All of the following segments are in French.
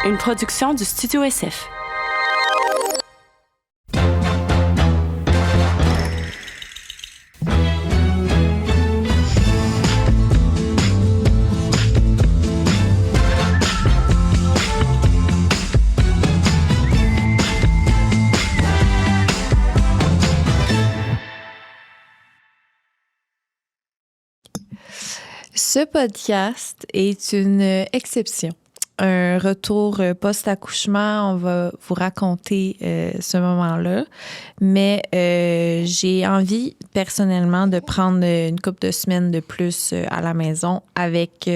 une production du Studio SF. Ce podcast est une exception. Un retour post-accouchement, on va vous raconter ce moment-là. Mais j'ai envie personnellement de prendre une couple de semaines de plus à la maison avec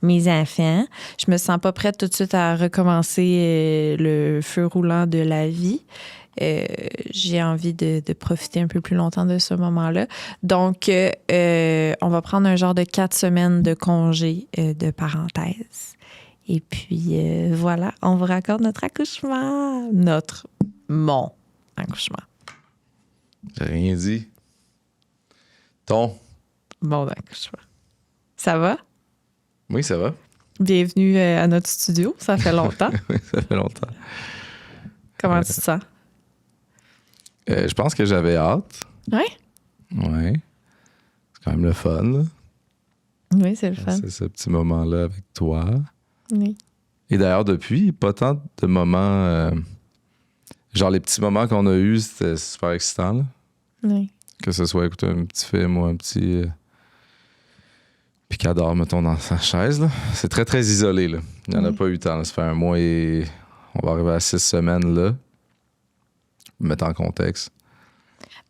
mes enfants. Je me sens pas prête tout de suite à recommencer le feu roulant de la vie. J'ai envie de profiter un peu plus longtemps de ce moment-là. Donc, on va prendre un genre de 4 semaines de congé de parenthèse. Et puis, voilà, on vous raconte notre accouchement. Mon accouchement. J'ai rien dit. Mon accouchement. Ça va? Oui, ça va. Bienvenue à notre studio. Ça fait longtemps. Oui, ça fait longtemps. Comment tu te sens? Je pense que j'avais hâte. Oui? Oui. C'est quand même le fun, là. Oui, c'est le fun. C'est ce petit moment-là avec toi. Oui. Et d'ailleurs, depuis, pas tant de moments... genre, les petits moments qu'on a eus, c'était super excitant, là. Oui. Que ce soit écouter un petit film ou un petit... picador, mettons, dans sa chaise, là. C'est très, très isolé, là. Il n'y en a pas eu tant, là. Ça fait un mois et... On va arriver à 6 semaines, là. Mettre en contexte.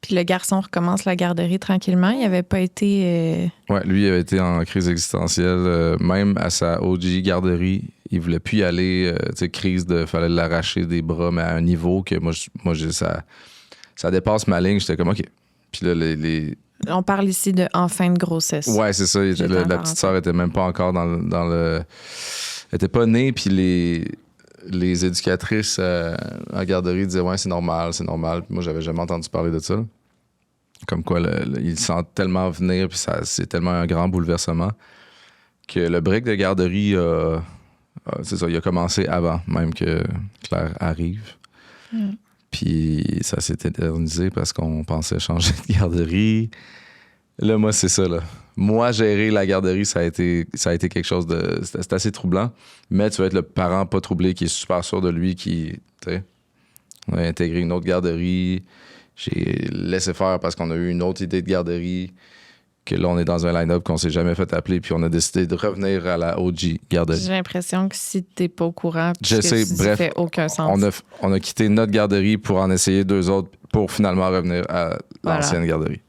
Puis le garçon recommence la garderie tranquillement. Il n'avait pas été... Ouais, lui, il avait été en crise existentielle. Même à sa OG garderie, il voulait plus y aller. Tu sais, crise de... Fallait l'arracher des bras, mais à un niveau que ça dépasse ma ligne. J'étais comme, OK. Puis là, On parle ici de en fin de grossesse. Ouais, c'est ça. La petite sœur était même pas encore dans le... Elle était pas née, puis les éducatrices en garderie disaient « Ouais, c'est normal. » Puis moi, j'avais jamais entendu parler de ça. Comme quoi, ils sentent tellement venir, puis c'est tellement un grand bouleversement que le break de garderie, c'est ça, il a commencé avant même que Claire arrive. Mm. Puis ça s'est éternisé parce qu'on pensait changer de garderie. Là, moi, c'est ça, là. Moi, gérer la garderie, ça a été quelque chose de... C'est assez troublant. Mais tu vas être le parent pas troublé qui est super sûr de lui, qui... Tu sais, on a intégré une autre garderie. J'ai laissé faire parce qu'on a eu une autre idée de garderie. Que là, on est dans un line-up qu'on s'est jamais fait appeler. Puis on a décidé de revenir à la OG garderie. J'ai l'impression que si t'es pas au courant, je sais, bref, ça fait aucun sens. On a quitté notre garderie pour en essayer 2 autres pour finalement revenir à l'ancienne garderie.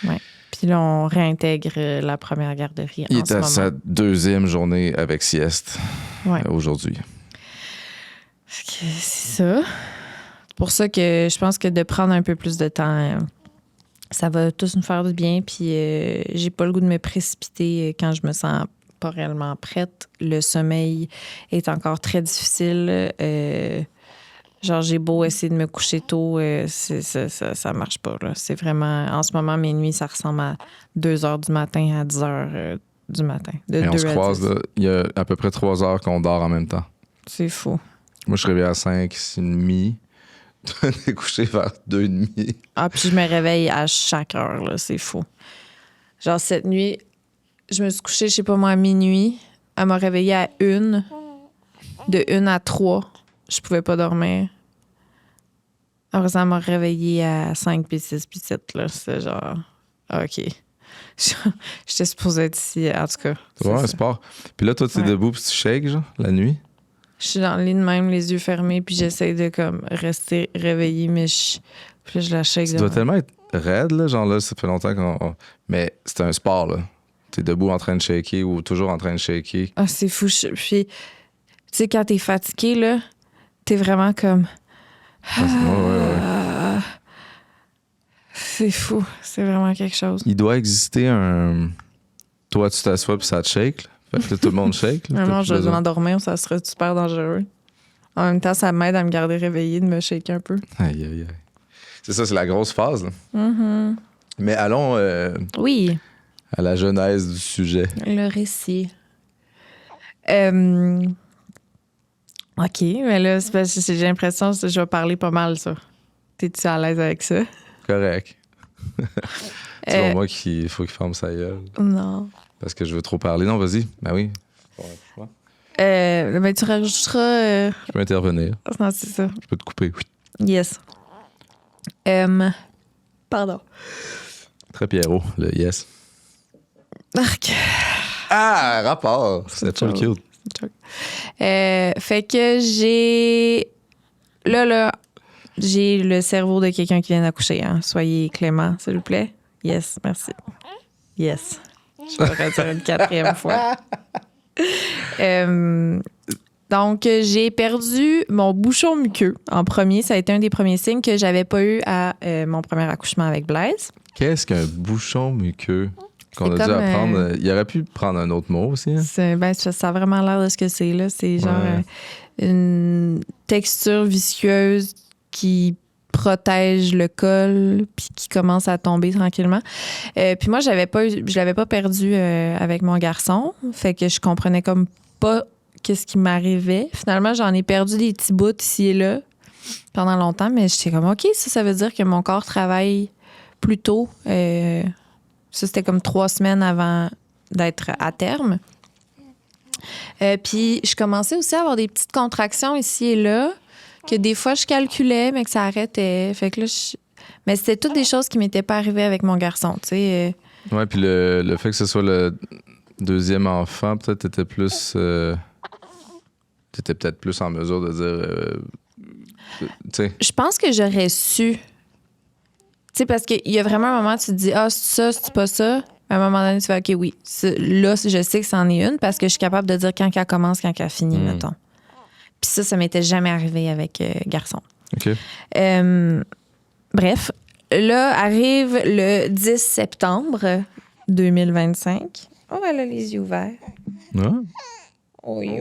Ouais. Puis là, on réintègre la première garderie Il en est ce à moment. sa 2e journée avec sieste aujourd'hui. C'est ça. C'est pour ça que je pense que de prendre un peu plus de temps, ça va tous nous faire du bien. Puis j'ai pas le goût de me précipiter quand je me sens pas réellement prête. Le sommeil est encore très difficile. Genre, j'ai beau essayer de me coucher tôt, ça marche pas, là. C'est vraiment... En ce moment, mes nuits, ça ressemble à 2 heures du matin à 10 heures du matin. Et on se croise, là, il y a à peu près 3 heures qu'on dort en même temps. C'est fou. Moi, je suis réveillé à 5h30. Toi, t'es couché vers 2h30. Ah, puis je me réveille à chaque heure, là. C'est fou. Genre, cette nuit, je me suis couchée, je sais pas moi, à minuit. Elle m'a réveillée à 1. De 1 à 3. Je pouvais pas dormir. Après ça, elle m'a réveillée à 5, puis 6, puis 7. Là. C'est genre, OK. J'étais supposée être ici, en tout cas. C'est vraiment un sport. Puis là, toi, tu es debout, puis tu shakes, genre, la nuit? Je suis dans le lit de même, les yeux fermés, puis j'essaie de comme rester réveillée, mais puis là, je la shake. Tu dois tellement être raide, là. Genre là, ça fait longtemps qu'on... Mais c'est un sport, là. T'es debout en train de shaker ou toujours en train de shaker. Ah, c'est fou. Puis, tu sais, quand t'es fatigué, là, t'es vraiment comme... Ouais. C'est fou. C'est vraiment quelque chose. Il doit exister un... Toi, tu t'assois puis ça te shake. Là. Fait que tout le monde shake. Là, vraiment, je vais m'endormir, ça serait super dangereux. En même temps, ça m'aide à me garder réveillée, de me shaker un peu. Aïe. C'est ça, c'est la grosse phase. Là. Mm-hmm. Mais allons oui. à la genèse du sujet. Le récit. OK, mais là, c'est parce que j'ai l'impression que je vais parler pas mal, ça. T'es-tu à l'aise avec ça? Correct. C'est pour moi qu'il faut qu'il ferme sa gueule. Non. Parce que je veux trop parler. Non, vas-y. Ben oui. Ben, tu rajouteras... Je peux intervenir. Non, c'est ça. Je peux te couper. Oui. Yes. Pardon. Très Pierrot, le yes. Arc. Ah, rapport. C'est trop cute. Fait que j'ai... Là, j'ai le cerveau de quelqu'un qui vient d'accoucher. Hein. Soyez clément, s'il vous plaît. Yes, merci. Yes. Je pourrais dire une 4e fois. Donc, j'ai perdu mon bouchon muqueux en premier. Ça a été un des premiers signes que j'avais pas eu à mon premier accouchement avec Blaise. Qu'est-ce qu'un bouchon muqueux qu'on a dû comme, apprendre? Il aurait pu prendre un autre mot aussi. Hein? Ça a vraiment l'air de ce que c'est. Là. C'est genre une texture visqueuse qui protège le col puis qui commence à tomber tranquillement. Puis moi, je l'avais pas perdu avec mon garçon. Fait que je comprenais comme pas qu'est-ce qui m'arrivait. Finalement, j'en ai perdu des petits bouts ici et là pendant longtemps, mais j'étais comme, OK, ça veut dire que mon corps travaille plus tôt. Ça, c'était comme 3 semaines avant d'être à terme. Puis, je commençais aussi à avoir des petites contractions ici et là, que des fois, je calculais, mais que ça arrêtait. Fait que là, mais c'était toutes des choses qui m'étaient pas arrivées avec mon garçon, tu sais. Ouais, puis le fait que ce soit le deuxième enfant, peut-être t'étais plus... t'étais peut-être plus en mesure de dire... tu sais. Je pense que j'aurais su. Tu sais, parce qu'il y a vraiment un moment où tu te dis, c'est ça, c'est pas ça. À un moment donné, tu fais, OK, oui. Là, je sais que c'en est une parce que je suis capable de dire quand elle commence, quand elle finit, mettons. Puis ça m'était jamais arrivé avec garçon. OK. Bref, là, arrive le 10 septembre 2025. Oh, elle a les yeux ouverts. Ouais. Oui.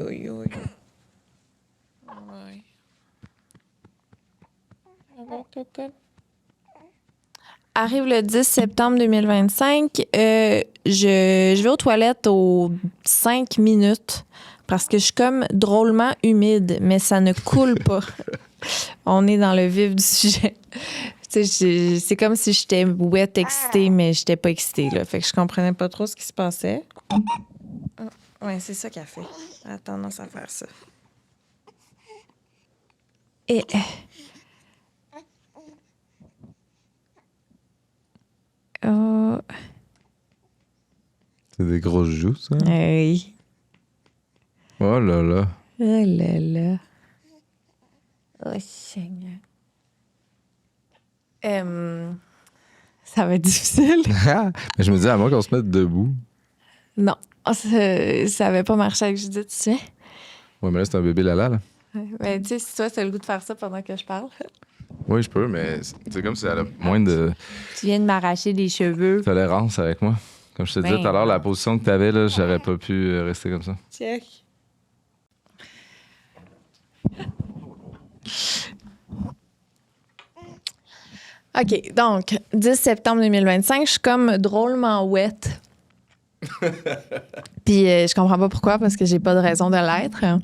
Arrive le 10 septembre 2025. Je vais aux toilettes aux 5 minutes parce que je suis comme drôlement humide, mais ça ne coule pas. On est dans le vif du sujet. C'est comme si j'étais wet excitée, mais j'étais pas excitée. Là. Fait que je comprenais pas trop ce qui se passait. Ouais, c'est ça qu'elle fait. Elle a tendance à faire ça. Et... C'est des grosses joues, ça? Oui. Oh là là. Oh là là. Oh, Seigneur. Ça va être difficile. Mais je me dis, à moins qu'on se mette debout. Non. Ça avait pas marché avec Judith, tu sais. Ouais, mais là, c'est un bébé Lala, là. Ben, tu sais, si toi, t'as le goût de faire ça pendant que je parle. Oui, je peux, mais c'est comme si elle a moins de Tu viens de m'arracher des cheveux. tolérance avec moi. Comme je te disais tout à l'heure, la position que t'avais, là, j'aurais pas pu rester comme ça. Check. OK, donc, 10 septembre 2025, je suis comme drôlement wet. Puis je comprends pas pourquoi, parce que j'ai pas de raison de l'être.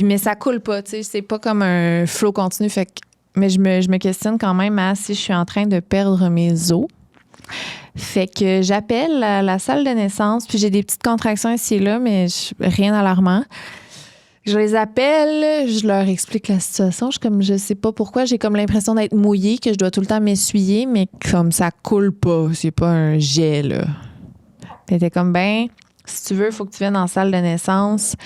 Mais ça coule pas, tu sais, c'est pas comme un flow continu. Fait que, mais je me questionne quand même à si je suis en train de perdre mes os. Fait que j'appelle la salle de naissance, puis j'ai des petites contractions ici et là, mais rien d'alarmant. Je les appelle, je leur explique la situation. Je sais pas pourquoi, j'ai comme l'impression d'être mouillée, que je dois tout le temps m'essuyer, mais comme ça coule pas, c'est pas un jet, là. T'étais comme, si tu veux, il faut que tu viennes en salle de naissance,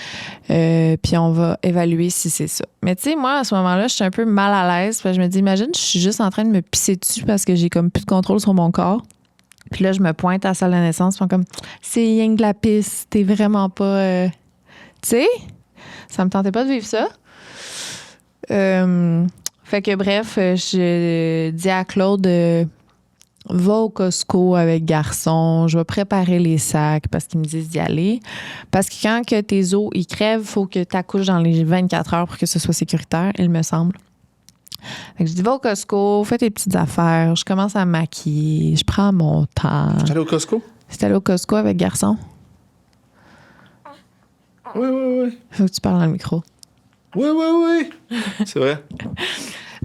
puis on va évaluer si c'est ça. Mais tu sais, moi, à ce moment-là, je suis un peu mal à l'aise, parce que je me dis, imagine, je suis juste en train de me pisser dessus parce que j'ai comme plus de contrôle sur mon corps. Puis là, je me pointe à la salle de naissance, ils sont comme, c'est rien que de la pisse, t'es vraiment pas... Tu sais? Ça me tentait pas de vivre ça. Fait que bref, je dis à Claude, va au Costco avec garçon, je vais préparer les sacs parce qu'ils me disent d'y aller. Parce que quand que tes os ils crèvent, il faut que tu accouches dans les 24 heures pour que ce soit sécuritaire, il me semble. Fait que je dis, va au Costco, fais tes petites affaires, je commence à me maquiller, je prends mon temps. Tu es allé au Costco? C'est allé au Costco avec garçon. Oui. Faut que tu parles dans le micro. Oui. C'est vrai.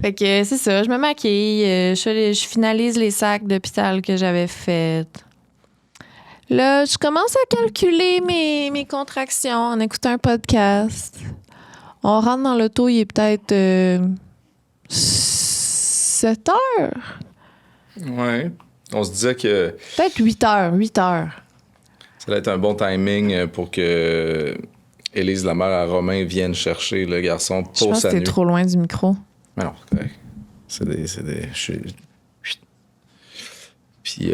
Fait que c'est ça, je me maquille, je finalise les sacs d'hôpital que j'avais faites. Là, je commence à calculer mes contractions en écoutant un podcast. On rentre dans l'auto, il est peut-être 7 heures. Ouais. On se disait que Peut-être 8 heures. ça allait être un bon timing pour que Élise, la mère à Romain, vienne chercher le garçon Je pour pense que sa t'es nuit. trop loin du micro. Mais non, c'est correct. C'est des... Puis,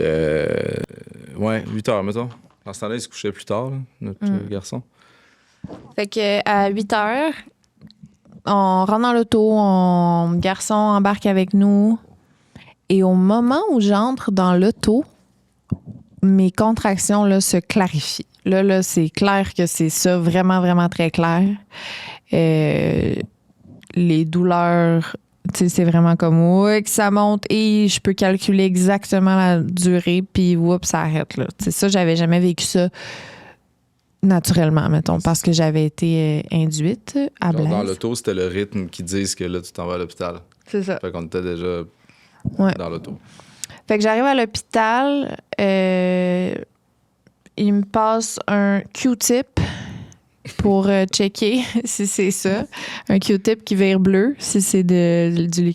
ouais, 8 heures, mettons. Dans ce temps-là, il se couchait plus tard, là, notre garçon. Fait que à 8 heures, on rentre dans l'auto, mon garçon embarque avec nous. Et au moment où j'entre dans l'auto, mes contractions là, se clarifient. Là, c'est clair que c'est ça, vraiment, vraiment très clair. Les douleurs, tu sais, c'est vraiment comme ouais, que ça monte et je peux calculer exactement la durée, puis oups, ça arrête. Là. Tu sais, ça, j'avais jamais vécu ça naturellement, mettons, parce que j'avais été induite à Genre, Blaise. dans l'auto, c'était le rythme qui disent que là, tu t'en vas à l'hôpital. C'est ça. Fait qu'on était déjà Ouais. dans l'auto. Fait que j'arrive à l'hôpital, il me passe un Q-tip pour checker si c'est ça. Un Q-tip qui vire bleu, si c'est du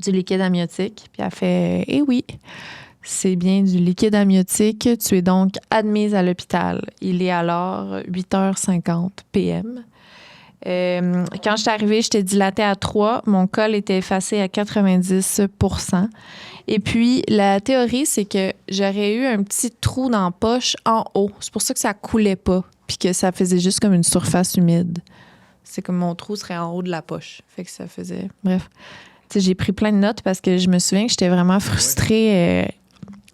liquide amniotique. Puis elle fait eh oui, c'est bien du liquide amniotique. Tu es donc admise à l'hôpital. Il est alors 8h50 p.m. Quand je suis arrivée, j'étais dilatée à 3. Mon col était effacé à 90%. Et puis, la théorie, c'est que j'aurais eu un petit trou dans la poche en haut. C'est pour ça que ça coulait pas, puis que ça faisait juste comme une surface humide. C'est comme mon trou serait en haut de la poche. Fait que ça faisait... Bref. Tu sais, j'ai pris plein de notes parce que je me souviens que j'étais vraiment frustrée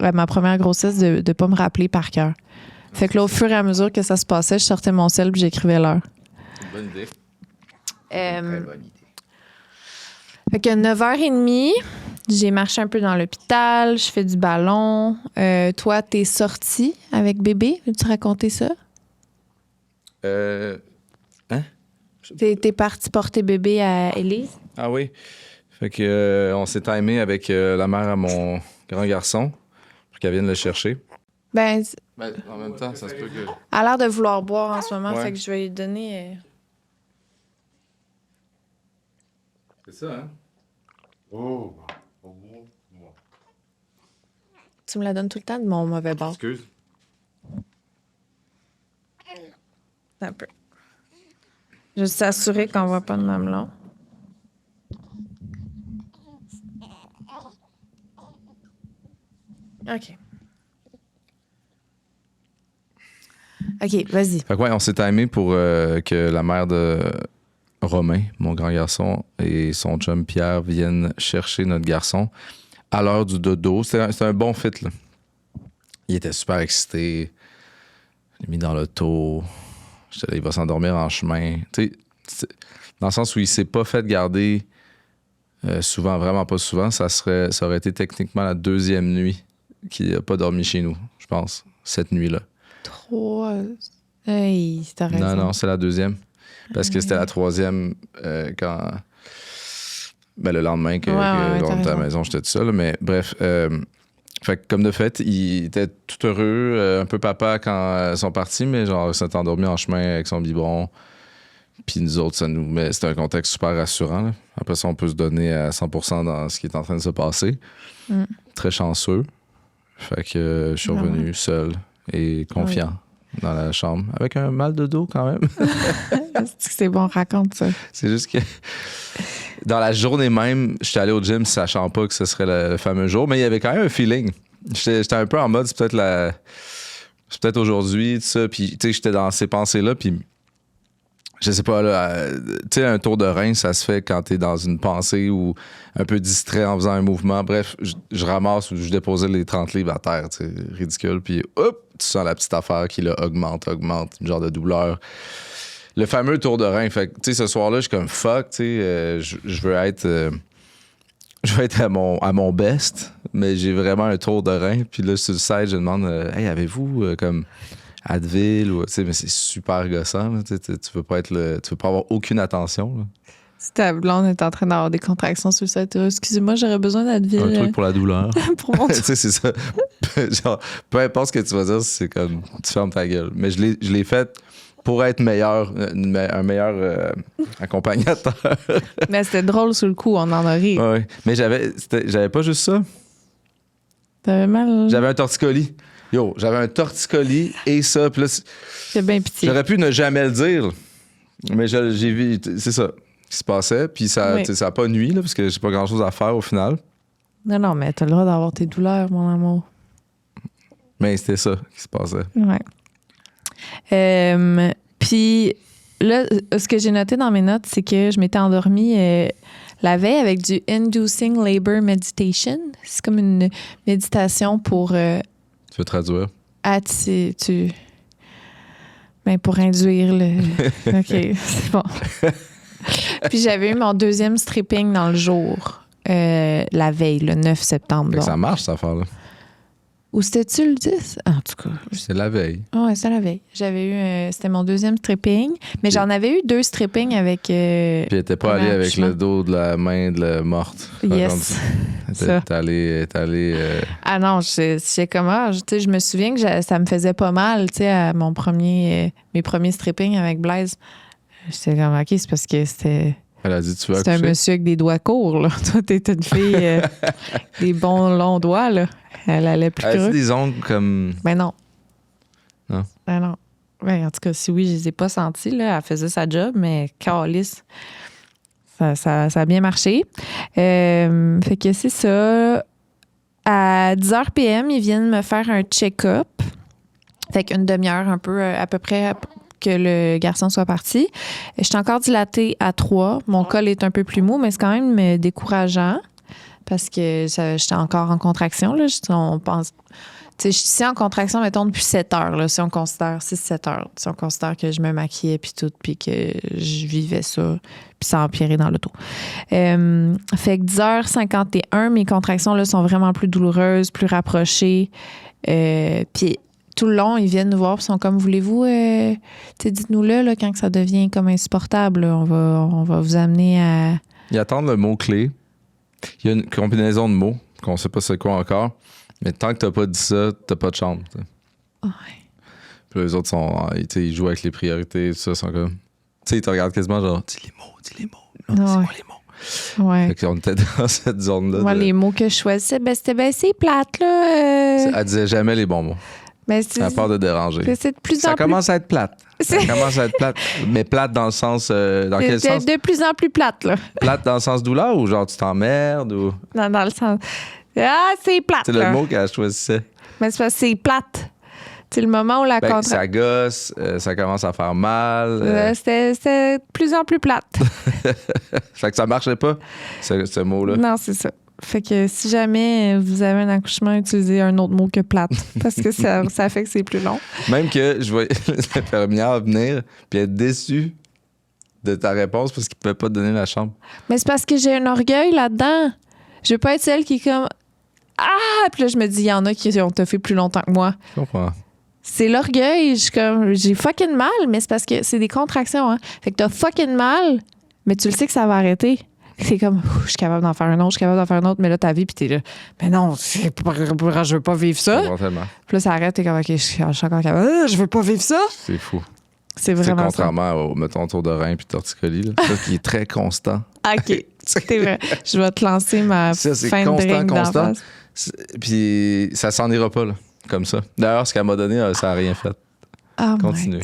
à ma première grossesse de ne pas me rappeler par cœur. Fait que là, au fur et à mesure que ça se passait, je sortais mon sel puis j'écrivais l'heure. C'est une bonne idée. Très bonne idée. Fait que 9h30, j'ai marché un peu dans l'hôpital, je fais du ballon. Toi, t'es sortie avec bébé? Veux-tu raconter ça? Hein? T'es partie porter bébé à Élise? Ah oui. Fait que on s'est timé avec la mère à mon grand garçon pour qu'elle vienne le chercher. Ben, En même temps, ça se peut que... elle a l'air de vouloir boire en ce moment, Ouais. fait que je vais lui donner... C'est ça, hein? Oh, moi. Tu me la donnes tout le temps de mon mauvais bord. Excuse. Un peu. Juste s'assurer qu'on voit pas de mamelon. OK. OK, vas-y. Fait que ouais, on s'est timé pour que la mère de Romain, mon grand garçon, et son chum Pierre viennent chercher notre garçon à l'heure du dodo. C'était un bon fit, là. Il était super excité. Je l'ai mis dans l'auto. J'étais là, il va s'endormir en chemin. Tu sais, dans le sens où il s'est pas fait garder souvent, vraiment pas souvent. Ça aurait été techniquement la deuxième nuit qu'il n'a pas dormi chez nous, je pense, cette nuit-là. 3. Hey, t'as raison. Non, c'est la deuxième. Parce que c'était la troisième quand... Ben, le lendemain qu'on était à la maison, j'étais tout seul. Mais bref, fait que comme de fait, il était tout heureux, un peu papa quand ils sont partis, mais genre, il s'est endormi en chemin avec son biberon. Puis nous autres, c'était un contexte super rassurant, là. Après ça, on peut se donner à 100% dans ce qui est en train de se passer. Très chanceux. Fait que je suis revenu seul et confiant dans la chambre, avec un mal de dos quand même. C'est bon, raconte ça. C'est juste que dans la journée même, j'étais allé au gym sachant pas que ce serait le fameux jour, mais il y avait quand même un feeling. J'étais un peu en mode, c'est peut-être aujourd'hui, tout ça, puis tu sais, j'étais dans ces pensées-là, puis je sais pas, là, tu sais, un tour de rein, ça se fait quand t'es dans une pensée ou un peu distrait en faisant un mouvement. Bref, je ramasse ou je déposais les 30 livres à terre, tu sais, ridicule, puis hop, tu sens la petite affaire qui là, augmente, une genre de douleur. Le fameux tour de rein. Fait que, tu sais, ce soir-là, je suis comme fuck, tu sais, je veux être à mon best, mais j'ai vraiment un tour de rein. Puis là, sur le site, je demande, hey, avez-vous comme Advil, ou, mais c'est super gossant. Là, tu veux pas avoir aucune attention. Là. Si ta blonde est en train d'avoir des contractions sur le site, excusez-moi, j'aurais besoin d'Advil. Un truc pour la douleur. Pour mon tu sais, c'est ça. Genre, peu importe ce que tu vas dire, c'est comme tu fermes ta gueule. Mais je l'ai fait pour être un meilleur accompagnateur. Mais c'était drôle sur le coup, on en a ri. Ouais. Mais j'avais pas juste ça. T'avais mal? J'avais un torticolis. J'avais un torticolis et ça. Puis là, j'ai bien pitié. J'aurais pu ne jamais le dire, mais j'ai vu, c'est ça qui se passait. Puis ça n'a pas nuit, là, parce que j'ai pas grand-chose à faire au final. Non, mais t'as le droit d'avoir tes douleurs, mon amour. Mais c'était ça qui se passait. Ouais. Puis là, ce que j'ai noté dans mes notes, c'est que je m'étais endormie la veille avec du Inducing Labor Meditation. C'est comme une méditation pour... tu veux traduire? Pour induire le... OK, c'est bon. Puis j'avais eu mon deuxième stripping dans le jour, la veille, le 9 septembre. Donc. Ça marche, cette affaire-là. Ou c'était-tu le 10? En tout cas. C'est la veille. Oui, c'est la veille. J'avais eu... c'était mon deuxième stripping. Mais j'en avais eu 2 strippings avec... Puis elle n'était pas allée avec le dos de la main de la morte. Yes. T'es allée... Ah non, j'ai comment... je me souviens que ça me faisait pas mal, à mes premiers strippings avec Blaise. J'étais comme, OK, c'est parce que c'était... Elle a dit, tu veux accoucher? C'est un monsieur avec des doigts courts, là. Toi, t'es une fille des bons longs doigts, là. Elle allait plus creux. Elle a des ongles comme... Ben non. Non? Ben non. Ben, en tout cas, si oui, je les ai pas sentis, là. Elle faisait sa job, mais calisse. Ça a bien marché. Fait que c'est ça. À 10h PM, ils viennent me faire un check-up. Fait qu'une demi-heure, un peu, à peu près... que le garçon soit parti. Je suis encore dilatée à 3. Mon col est un peu plus mou, mais c'est quand même décourageant parce que j'étais encore en contraction. Là. On pense... Je suis ici en contraction, mettons, depuis 7 heures, là, si on considère 6-7 heures. Si on considère que je me maquillais puis tout, puis que je vivais ça, puis ça empirait dans l'auto. Fait que 10h51, mes contractions là, sont vraiment plus douloureuses, plus rapprochées. Puis tout le long, ils viennent nous voir et sont comme, voulez-vous, dites-nous-le là, quand ça devient comme insupportable. Là, on va vous amener à... Ils attendent le mot-clé. Il y a une combinaison de mots qu'on ne sait pas c'est quoi encore. Mais tant que tu n'as pas dit ça, tu n'as pas de chambre. Ouais. Puis les autres, ils jouent avec les priorités. Tout ça, sont comme... Tu sais, ils te regardent quasiment genre, dis les mots. Non, c'est quoi les mots? Ouais. Fait qu'on était dans cette zone-là. Moi, les mots que je choisissais, c'était assez plate, là. Elle disait jamais les bons mots. Mais elle a peur de déranger. C'est de plus ça en commence à être plate. Ça commence à être plate. Mais plate dans le sens... dans quel sens? De plus en plus plate, là. Plate dans le sens douleur ou genre tu t'emmerdes ou... Non, dans le sens... Ah, c'est plate, c'est le mot qu'elle choisissait. Mais c'est parce que c'est plate. C'est le moment où la ça gosse, ça commence à faire mal. C'était de plus en plus plate. Fait que ça marchait pas, ce mot-là. Non, c'est ça. Fait que si jamais vous avez un accouchement, utilisez un autre mot que plate. Parce que ça fait que c'est plus long. Même que je voyais l'infirmière venir puis être déçue de ta réponse parce qu'il ne pouvait pas te donner la chambre. Mais c'est parce que j'ai un orgueil là-dedans. Je veux pas être celle qui est comme... Ah! Puis là, je me dis, il y en a qui ont fait plus longtemps que moi. Je comprends. C'est l'orgueil. J'ai fucking mal, mais c'est parce que c'est des contractions. Hein. Fait que t'as fucking mal, mais tu le sais que ça va arrêter. C'est comme, je suis capable d'en faire un autre, je suis capable d'en faire un autre, mais là, ta vie, puis t'es là, mais non, je veux pas vivre ça. Puis là, ça arrête, t'es comme, OK, je suis encore capable. Je veux pas vivre ça. C'est fou. C'est vraiment contrairement au, mettons, tour de rein puis torticolis, là, ça qui est très constant. OK, c'est vrai. Je vais te lancer ma ça, c'est fin de drink constant. Puis ça s'en ira pas, là, comme ça. D'ailleurs, ce qu'elle m'a donné, ça n'a rien fait. Oh continue.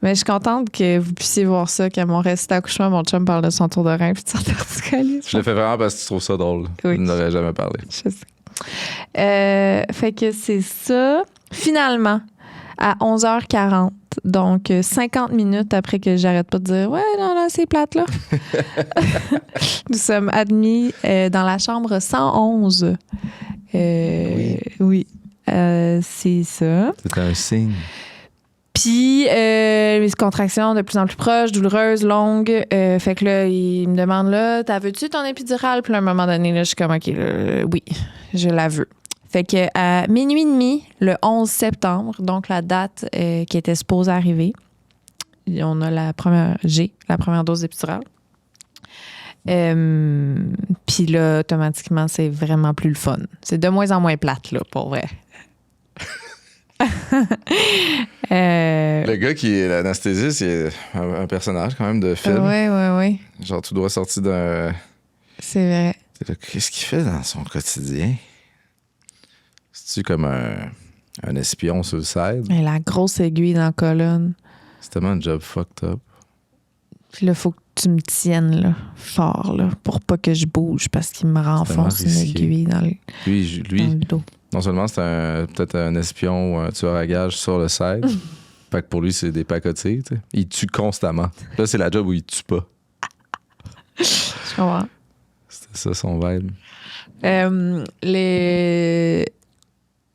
Mais je suis contente que vous puissiez voir ça, qu'à mon récit d'accouchement, mon chum parle de son tour de rein puis de son torticolis. Je le fais vraiment parce que tu trouves ça drôle. Oui. Je n'aurais jamais parlé. Je sais. Fait que c'est ça. Finalement, à 11h40, donc 50 minutes après que j'arrête pas de dire « Ouais, non, c'est plate, là. » Nous sommes admis dans la chambre 111. Oui. C'est ça. C'était un signe. Puis, les contractions de plus en plus proches, douloureuses, longues. Fait que là, il me demande, là, veux-tu ton épidurale? Puis à un moment donné, là, je suis comme, OK, là, oui, je la veux. Fait que à minuit et demi, le 11 septembre, donc la date qui était supposée arriver, on a la première dose d'épidurale. Puis là, automatiquement, c'est vraiment plus le fun. C'est de moins en moins plate, là, pour vrai. Le gars qui est l'anesthésiste, c'est un personnage quand même de film. Oui. Genre tout droit sorti d'un... C'est vrai. Qu'est-ce qu'il fait dans son quotidien? C'est-tu comme un espion sur le side? Et la grosse aiguille dans la colonne. C'est tellement un job fucked up. Puis là, il faut que tu me tiennes là, fort là, pour pas que je bouge parce qu'il me renfonce une aiguille dans le dos. Non seulement c'est peut-être un espion ou un tueur à gages sur le side, fait que pour lui, c'est des pacotiers. Tu sais. Il tue constamment. Là, c'est la job où il tue pas. Je comprends. C'était ça son vibe.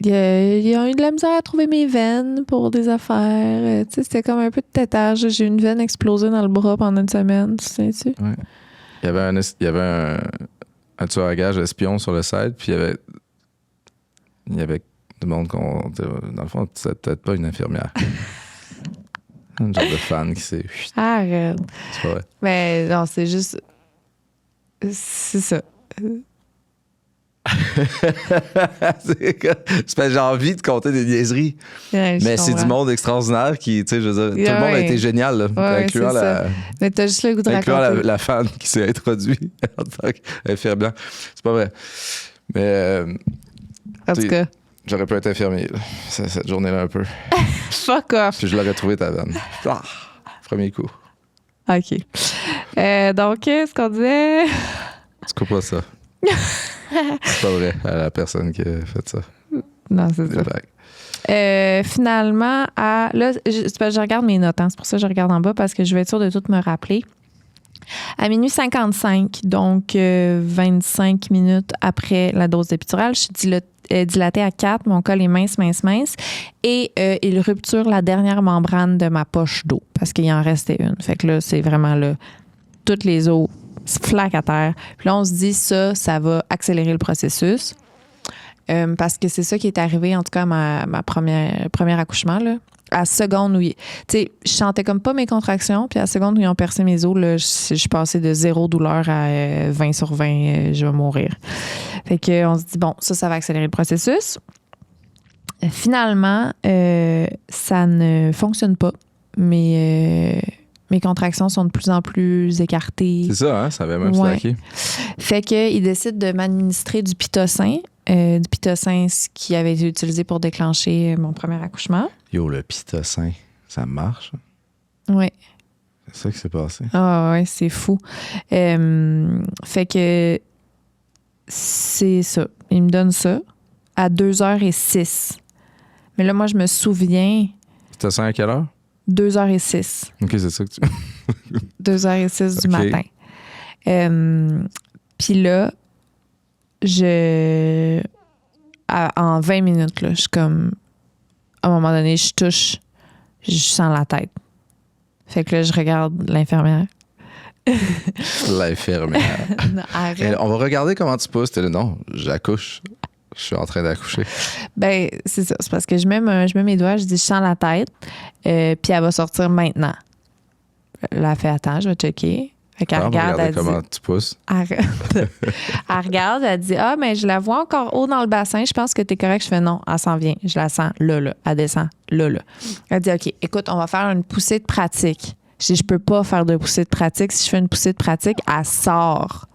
Ils ont eu de la misère à trouver mes veines pour des affaires. Tu sais, c'était comme un peu de tétage. J'ai eu une veine explosée dans le bras pendant une semaine, tu sais-tu? Ouais. Il y avait un tueur à gages espion sur le site, puis il y avait du monde qu'on... Dans le fond, c'était peut-être pas une infirmière. Un genre de fan qui s'est... Arrête. C'est pas vrai. Mais non, c'est juste... C'est ça. C'est parce que j'ai envie de compter des niaiseries. Ouais, mais c'est du monde extraordinaire qui, tu sais, je veux dire, tout le monde a été génial, là, incluant mais t'as juste le goût de raconter. la fan qui s'est introduite en tant qu'infirmière. C'est pas vrai. Mais en tout cas, j'aurais pu être infirmier là, cette journée-là un peu. Fuck off. Puis je l'aurais trouvé ta veine. Premier coup. OK. Donc, ce qu'on disait... Tu coupes pas ça. C'est pas vrai à la personne qui a fait ça. Non, c'est ça. Finalement, là, je regarde mes notes, hein, c'est pour ça que je regarde en bas parce que je vais être sûre de tout me rappeler. À minuit 55, donc 25 minutes après la dose d'épidurale, je suis dilatée à 4, mon col est mince. Et il rupture la dernière membrane de ma poche d'eau parce qu'il en restait une. Fait que là, c'est vraiment là, toutes les eaux flaque à terre. Puis là, on se dit ça va accélérer le processus. Parce que c'est ça qui est arrivé, en tout cas, à ma premier accouchement, là. À la seconde où... Tu sais, je sentais comme pas mes contractions, puis à la seconde où ils ont percé mes os, là, je suis passée de 0 douleur à 20 sur 20, je vais mourir. Fait qu'on se dit, bon, ça va accélérer le processus. Finalement, ça ne fonctionne pas. Mais... mes contractions sont de plus en plus écartées. C'est ça, hein? Ça avait même slacké. Fait qu'il décide de m'administrer du pitocin. Du pitocin, ce qui avait été utilisé pour déclencher mon premier accouchement. Yo, le pitocin, ça marche? Oui. C'est ça qui s'est passé? Ah ouais, c'est fou. Fait que c'est ça. Il me donne ça à 2h06. Mais là, moi, je me souviens... Pitocin à quelle heure? 2h06. OK, c'est ça que tu... 2h06 du matin. Puis là, en 20 minutes, là, je suis comme... À un moment donné, je touche, je sens la tête. Fait que là, je regarde l'infirmière. L'infirmière. Non, arrête. On va regarder comment tu pousses. T'es là, non, j'accouche. Je suis en train d'accoucher. Ben, c'est ça. C'est parce que je mets mes doigts, je dis, je sens la tête, puis elle va sortir maintenant. Là, elle fait, attends, je vais checker. Fait qu'elle regarde, elle comment dit, tu pousses. Arrête. Elle regarde, elle dit, mais je la vois encore haut dans le bassin, je pense que t'es correct. Je fais, non, elle s'en vient. Je la sens, là. Elle descend, là. Elle dit, OK, écoute, on va faire une poussée de pratique. Je dis, je peux pas faire de poussée de pratique. Si je fais une poussée de pratique, elle sort.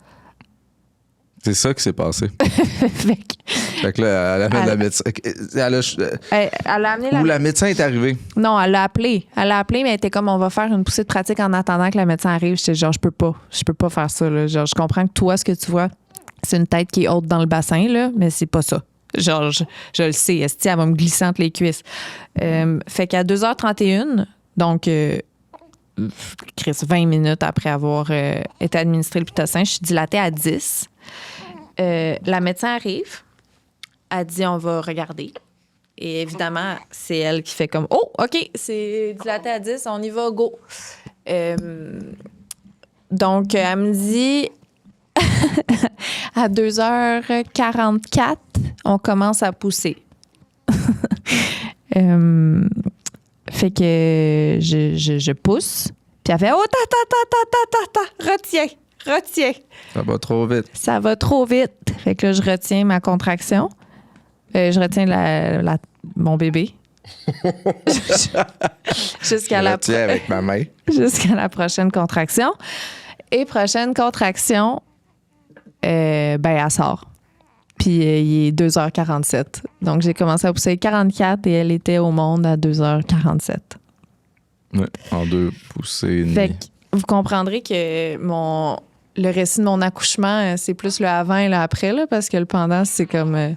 C'est ça qui s'est passé. Fait que là, elle amène la médecin. Elle a amené la médecin est arrivée. Non, elle l'a appelé. Mais elle était comme, on va faire une poussée de pratique en attendant que la médecin arrive. J'étais genre, je peux pas faire ça. Là. Genre, je comprends que toi, ce que tu vois, c'est une tête qui est haute dans le bassin, là, mais c'est pas ça. Genre, je le sais. Esti, elle va me glisser entre les cuisses. Fait qu'à 2h31, donc, Chris, 20 minutes après avoir été administré le pitocin, je suis dilatée à 10. La médecin arrive. Elle dit, on va regarder. Et évidemment, c'est elle qui fait comme, oh, OK, c'est dilaté à 10, on y va, go. Donc, elle me dit, à 2h44, on commence à pousser. Fait que je pousse. Puis elle fait « Oh, retiens. » Ça va trop vite. Ça va trop vite. Fait que là, je retiens ma contraction. Je retiens mon bébé. Jusqu'à Je retiens avec ma main. Jusqu'à la prochaine contraction. Et prochaine contraction, elle sort. Puis il est 2h47. Donc, j'ai commencé à pousser à 44 et elle était au monde à 2h47. Ouais, en 2 poussées. Fait que vous comprendrez que le récit de mon accouchement, c'est plus le avant et le après, là, parce que le pendant, c'est comme...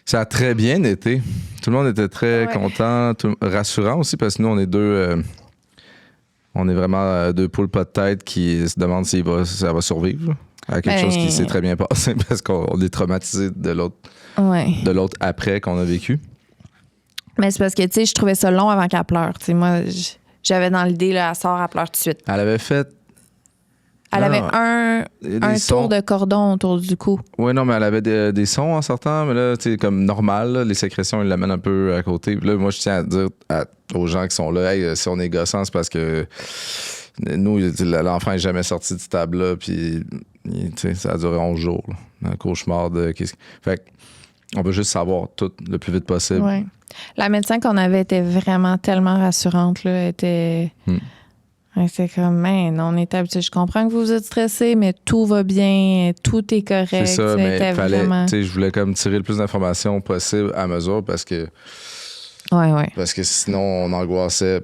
Ça a très bien été. Tout le monde était très content, rassurant aussi, parce que nous, on est deux... on est vraiment 2 poules pas de tête qui se demandent si ça va survivre à quelque chose qui s'est très bien passé, parce qu'on est traumatisé de l'autre après qu'on a vécu. Mais c'est parce que, tu sais, je trouvais ça long avant qu'elle pleure. Tu sais, moi, j'avais dans l'idée, là, elle sort, elle pleure tout de suite. Elle avait fait... Elle avait un tour de cordon autour du cou. Oui, non, mais elle avait des sons en sortant, mais là, tu sais, comme normal, là, les sécrétions, ils l'amènent un peu à côté. Puis là, moi, je tiens à dire aux gens qui sont là, hey, si on est gossant, c'est parce que nous, l'enfant n'est jamais sorti de cette table-là, puis tu sais, ça a duré 11 jours, là, un cauchemar de... Fait on veut juste savoir tout le plus vite possible. Ouais. La médecin qu'on avait était vraiment tellement rassurante, là, était... C'est comme, man, on est habitué. Je comprends que vous êtes stressé, mais tout va bien, tout est correct. C'est ça, mais il fallait, vraiment... tu sais, je voulais comme tirer le plus d'informations possible à mesure parce que sinon, on angoissait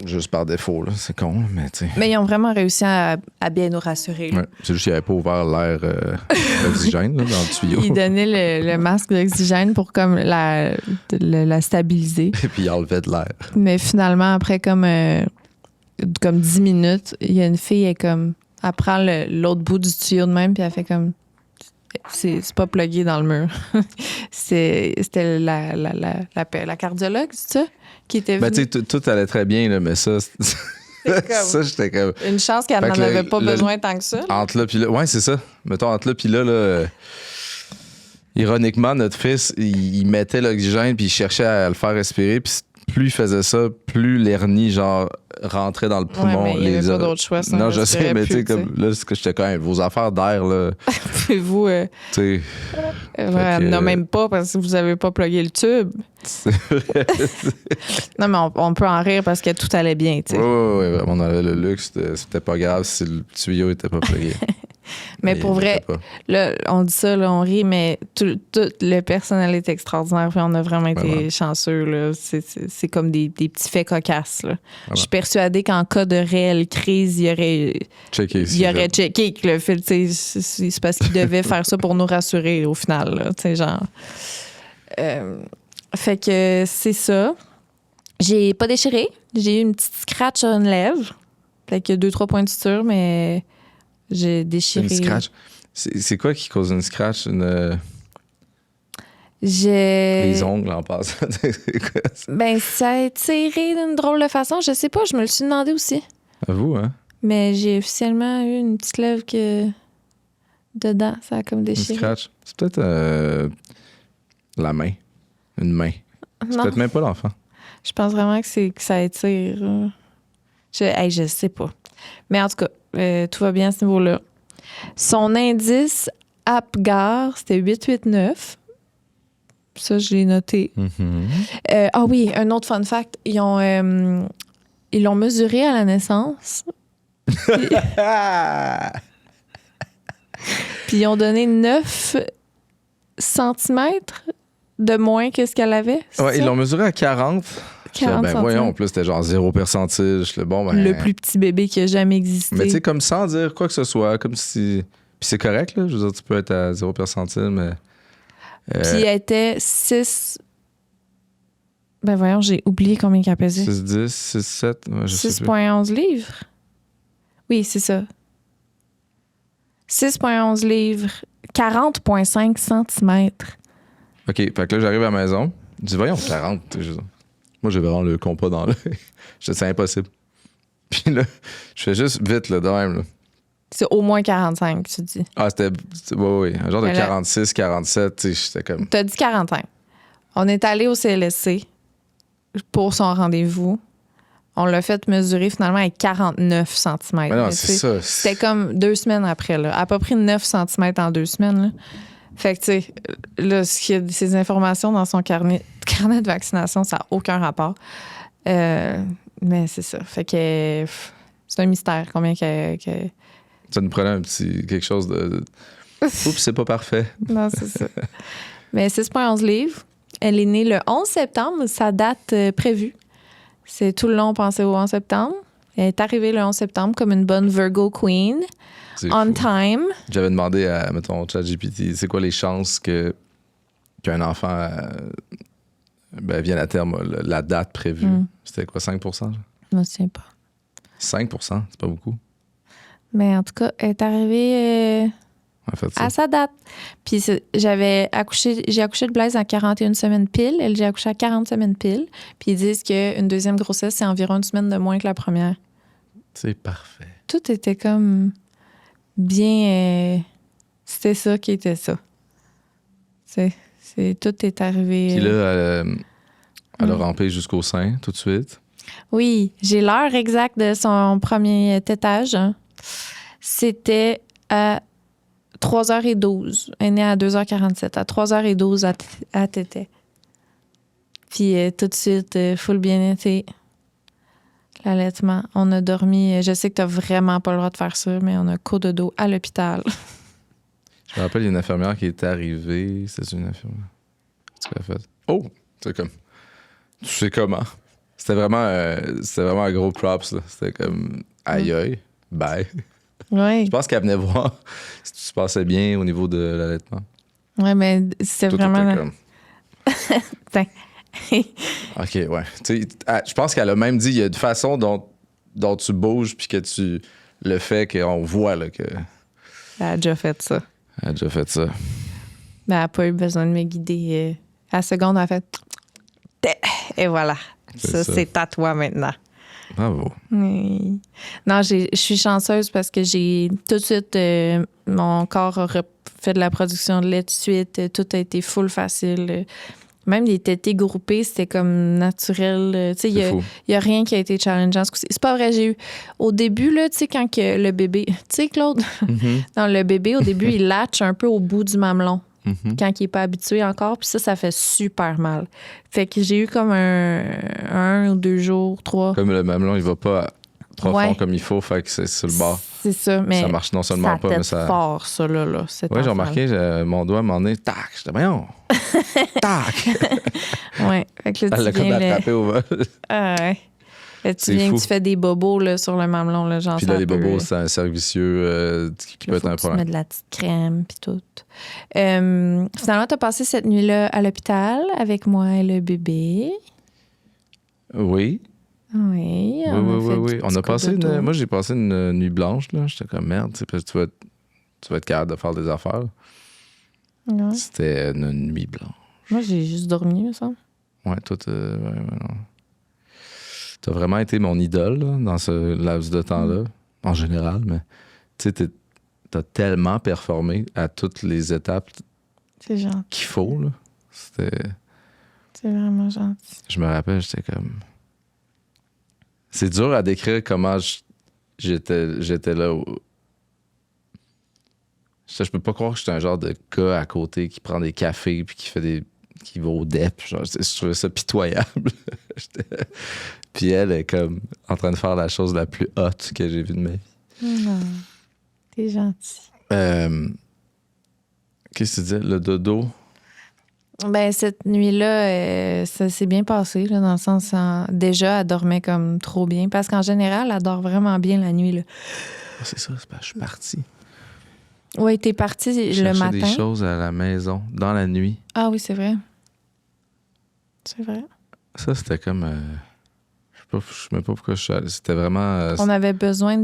juste par défaut, là. C'est con, mais tu sais. Mais ils ont vraiment réussi à bien nous rassurer. Ouais. C'est juste qu'ils n'avaient pas ouvert l'air d'oxygène dans le tuyau. Ils donnaient le masque d'oxygène pour comme la stabiliser. Et puis ils enlevaient de l'air. Mais finalement, après comme 10 minutes, il y a une fille, elle prend l'autre bout du tuyau de même, puis elle fait comme... C'est pas plugué dans le mur. C'était la cardiologue, c'est ça? Qui était venue. Ben, tu sais, tout allait très bien, là, mais ça... ça, j'étais comme... Une chance qu'elle n'en avait pas besoin tant que ça. Là. Entre là puis là... Ouais, c'est ça. Mettons, entre là puis là... ironiquement, notre fils, il mettait l'oxygène puis il cherchait à le faire respirer, puis plus il faisait ça, plus l'hernie, genre, rentrait dans le poumon. Ouais, mais il n'y avait pas d'autre choix. Non, je sais, mais tu sais, comme là, c'est que j'étais quand même, vos affaires d'air, là. Pouvez-vous. Tu sais. Non, même pas parce que vous n'avez pas plugué le tube. Non, mais on peut en rire parce que tout allait bien, tu sais. Oui, on avait le luxe, c'était pas grave si le tuyau était pas plugué. Mais pour vrai, là, on dit ça, là, on rit, mais tout le personnel est extraordinaire. Puis on a vraiment été chanceux. Là. C'est comme des petits faits cocasses. Là. Je suis persuadée qu'en cas de réelle crise, il aurait checké que le fil, c'est parce qu'il devait faire ça pour nous rassurer au final. Là, genre. Fait que c'est ça. J'ai pas déchiré. J'ai eu une petite scratch sur une lèvre. Fait que 2-3 points de suture, mais... J'ai déchiré. Une scratch. C'est quoi qui cause une scratch? Les ongles en passant. C'est quoi ça? Ben, ça a tiré d'une drôle de façon. Je sais pas, je me le suis demandé aussi. À vous, hein? Mais j'ai officiellement eu une petite lèvre que dedans, ça a comme déchiré. Une scratch. C'est peut-être la main. Une main. C'est peut-être même pas l'enfant. Je pense vraiment que ça étire. Je sais pas. Mais en tout cas, tout va bien à ce niveau-là. Son indice APGAR, c'était 889. Ça, je l'ai noté. Ah oui, un autre fun fact. Ils l'ont mesuré à la naissance. Puis ils ont donné 9 centimètres de moins que ce qu'elle avait. Ouais, ils l'ont mesuré à 40. 40 ben voyons, en plus, c'était genre 0 percentage. Le plus petit bébé qui a jamais existé. Mais tu sais, comme sans dire quoi que ce soit, comme si... Puis c'est correct, là. Je veux dire, tu peux être à 0 percentile, mais... Puis elle était 6... Ben voyons, j'ai oublié combien qu'elle pesait. 6,10, 6,7, ouais, je sais plus. 6,11 livres. Oui, c'est ça. 6,11 livres, 40,5 centimètres. OK, fait que là, j'arrive à la maison. Je dis, voyons, 40. Moi, j'ai vraiment le compas dans l'œil. Je dis, c'est impossible. Puis là, je fais juste vite, là, de même, là. C'est au moins 45, tu dis. Ah, oui. Un genre de Mais là- 46, 47, tu sais, j'étais comme... T'as dit 45. On est allé au CLSC pour son rendez-vous. On l'a fait mesurer finalement avec 49 cm. Mais non, c'est ça. C'était comme 2 semaines après, là. À peu près 9 cm en 2 semaines, là. Fait que, tu sais, là, ces informations dans son carnet de vaccination, ça n'a aucun rapport. Mais c'est ça. Fait que c'est un mystère combien que... Ça nous prenait quelque chose de... Oups, c'est pas parfait. Non, c'est ça. Mais 6,11 livres. Elle est née le 11 septembre, sa date prévue. C'est tout le long pensé au 11 septembre. Elle est arrivée le 11 septembre comme une bonne Virgo Queen. C'est On fou. time. J'avais demandé à, mettons, ChatGPT, c'est quoi les chances qu'un enfant vienne à terme, la date prévue? C'était quoi, 5 genre? Je me souviens pas. 5 c'est pas beaucoup. Mais en tout cas, elle est arrivée En fait, ça. à sa date. Puis j'ai accouché de Blaise à 41 semaines pile. Elle, j'ai accouché à 40 semaines pile. Puis ils disent qu'une deuxième grossesse, c'est environ une semaine de moins que la première. C'est parfait. Tout était comme bien... c'était ça qui était ça. Tout est arrivé... Puis là, elle a rampé jusqu'au sein tout de suite. Oui, j'ai l'heure exacte de son premier tétage. C'était à 3h12. Elle est née à 2h47. À 3h12, elle tétait. Puis tout de suite, full bien été. L'allaitement. On a dormi. Je sais que t'as vraiment pas le droit de faire ça, mais on a cododo à l'hôpital. Je me rappelle, il y a une infirmière qui était arrivée. C'était une infirmière. Qu'est-ce qu'elle a fait? Oh! C'est comme... Tu sais comment? C'était vraiment un gros props, là. C'était comme... Aïe, aïe. Bye. Oui. Je pense qu'elle venait voir si tout se passait bien au niveau de l'allaitement. Oui, mais c'est Tout vraiment... était comme... Tiens. OK, ouais. Tu sais, je pense qu'elle a même dit, il y a une façon dont tu bouges puis que tu le fais qu'on voit là, que... Elle a déjà fait ça. Elle a déjà fait ça. Mais elle n'a pas eu besoin de me guider. À la seconde, elle a fait... Et voilà. Ça, c'est à toi maintenant. Bravo. Oui. Non, je suis chanceuse parce que j'ai tout de suite... mon corps a fait de la production de lait tout de suite. Tout a été full facile. Même les tétés groupés, c'était comme naturel. Tu sais, il n'y a rien qui a été challengeant. C'est pas vrai, j'ai eu... Au début, là, tu sais, quand que le bébé... Tu sais, Claude? Dans le bébé, au début, il latche un peu au bout du mamelon. Quand il n'est pas habitué encore. Puis ça fait super mal. Fait que j'ai eu comme un ou 2 jours, 3. Comme le mamelon, il va pas profond comme il faut, fait que c'est sur le bord. C'est ça, mais ça marche non seulement pas, mais ça... fort, ça, là. Oui, j'ai remarqué, mon doigt m'en est... Tac! J'étais, voyons! Tac! Oui. Fait que là, elle l'a comme attrapé au vol. Ah ouais. Là, tu viens que tu fais des bobos là, sur le mamelon. Là, genre, puis là, les bobos, c'est un cercle vicieux qui peut être un problème. Tu mets de la petite crème, puis tout. Finalement, tu as passé cette nuit-là à l'hôpital avec moi et le bébé. Oui. Oui. Oui. On a passé moi, j'ai passé une nuit blanche. Là. J'étais comme merde, parce que tu vas être capable de faire des affaires. Ouais. C'était une nuit blanche. Moi, j'ai juste dormi, me semble. Ouais, toi, t'as vraiment été mon idole là, dans ce laps de temps-là, en général, mais tu sais, t'as tellement performé à toutes les étapes qu'il faut. Là. C'est vraiment gentil. Je me rappelle, j'étais comme... C'est dur à décrire comment j'étais là. Je peux pas croire que j'étais un genre de gars à côté qui prend des cafés puis qui va au DEP. Genre, je trouvais ça pitoyable. Puis elle est comme en train de faire la chose la plus haute que j'ai vue de ma vie. Non, t'es gentil. Qu'est-ce que tu disais? Le dodo? Ben, cette nuit-là, ça s'est bien passé, là, dans le sens... déjà, elle dormait comme trop bien. Parce qu'en général, elle dort vraiment bien la nuit. Là. Ah, c'est ça, je suis partie. Oui, t'es partie le matin. J'ai des choses à la maison, dans la nuit. Ah oui, c'est vrai. C'est vrai. Ça, c'était comme... je sais même pas pourquoi je suis allé. C'était vraiment... on avait besoin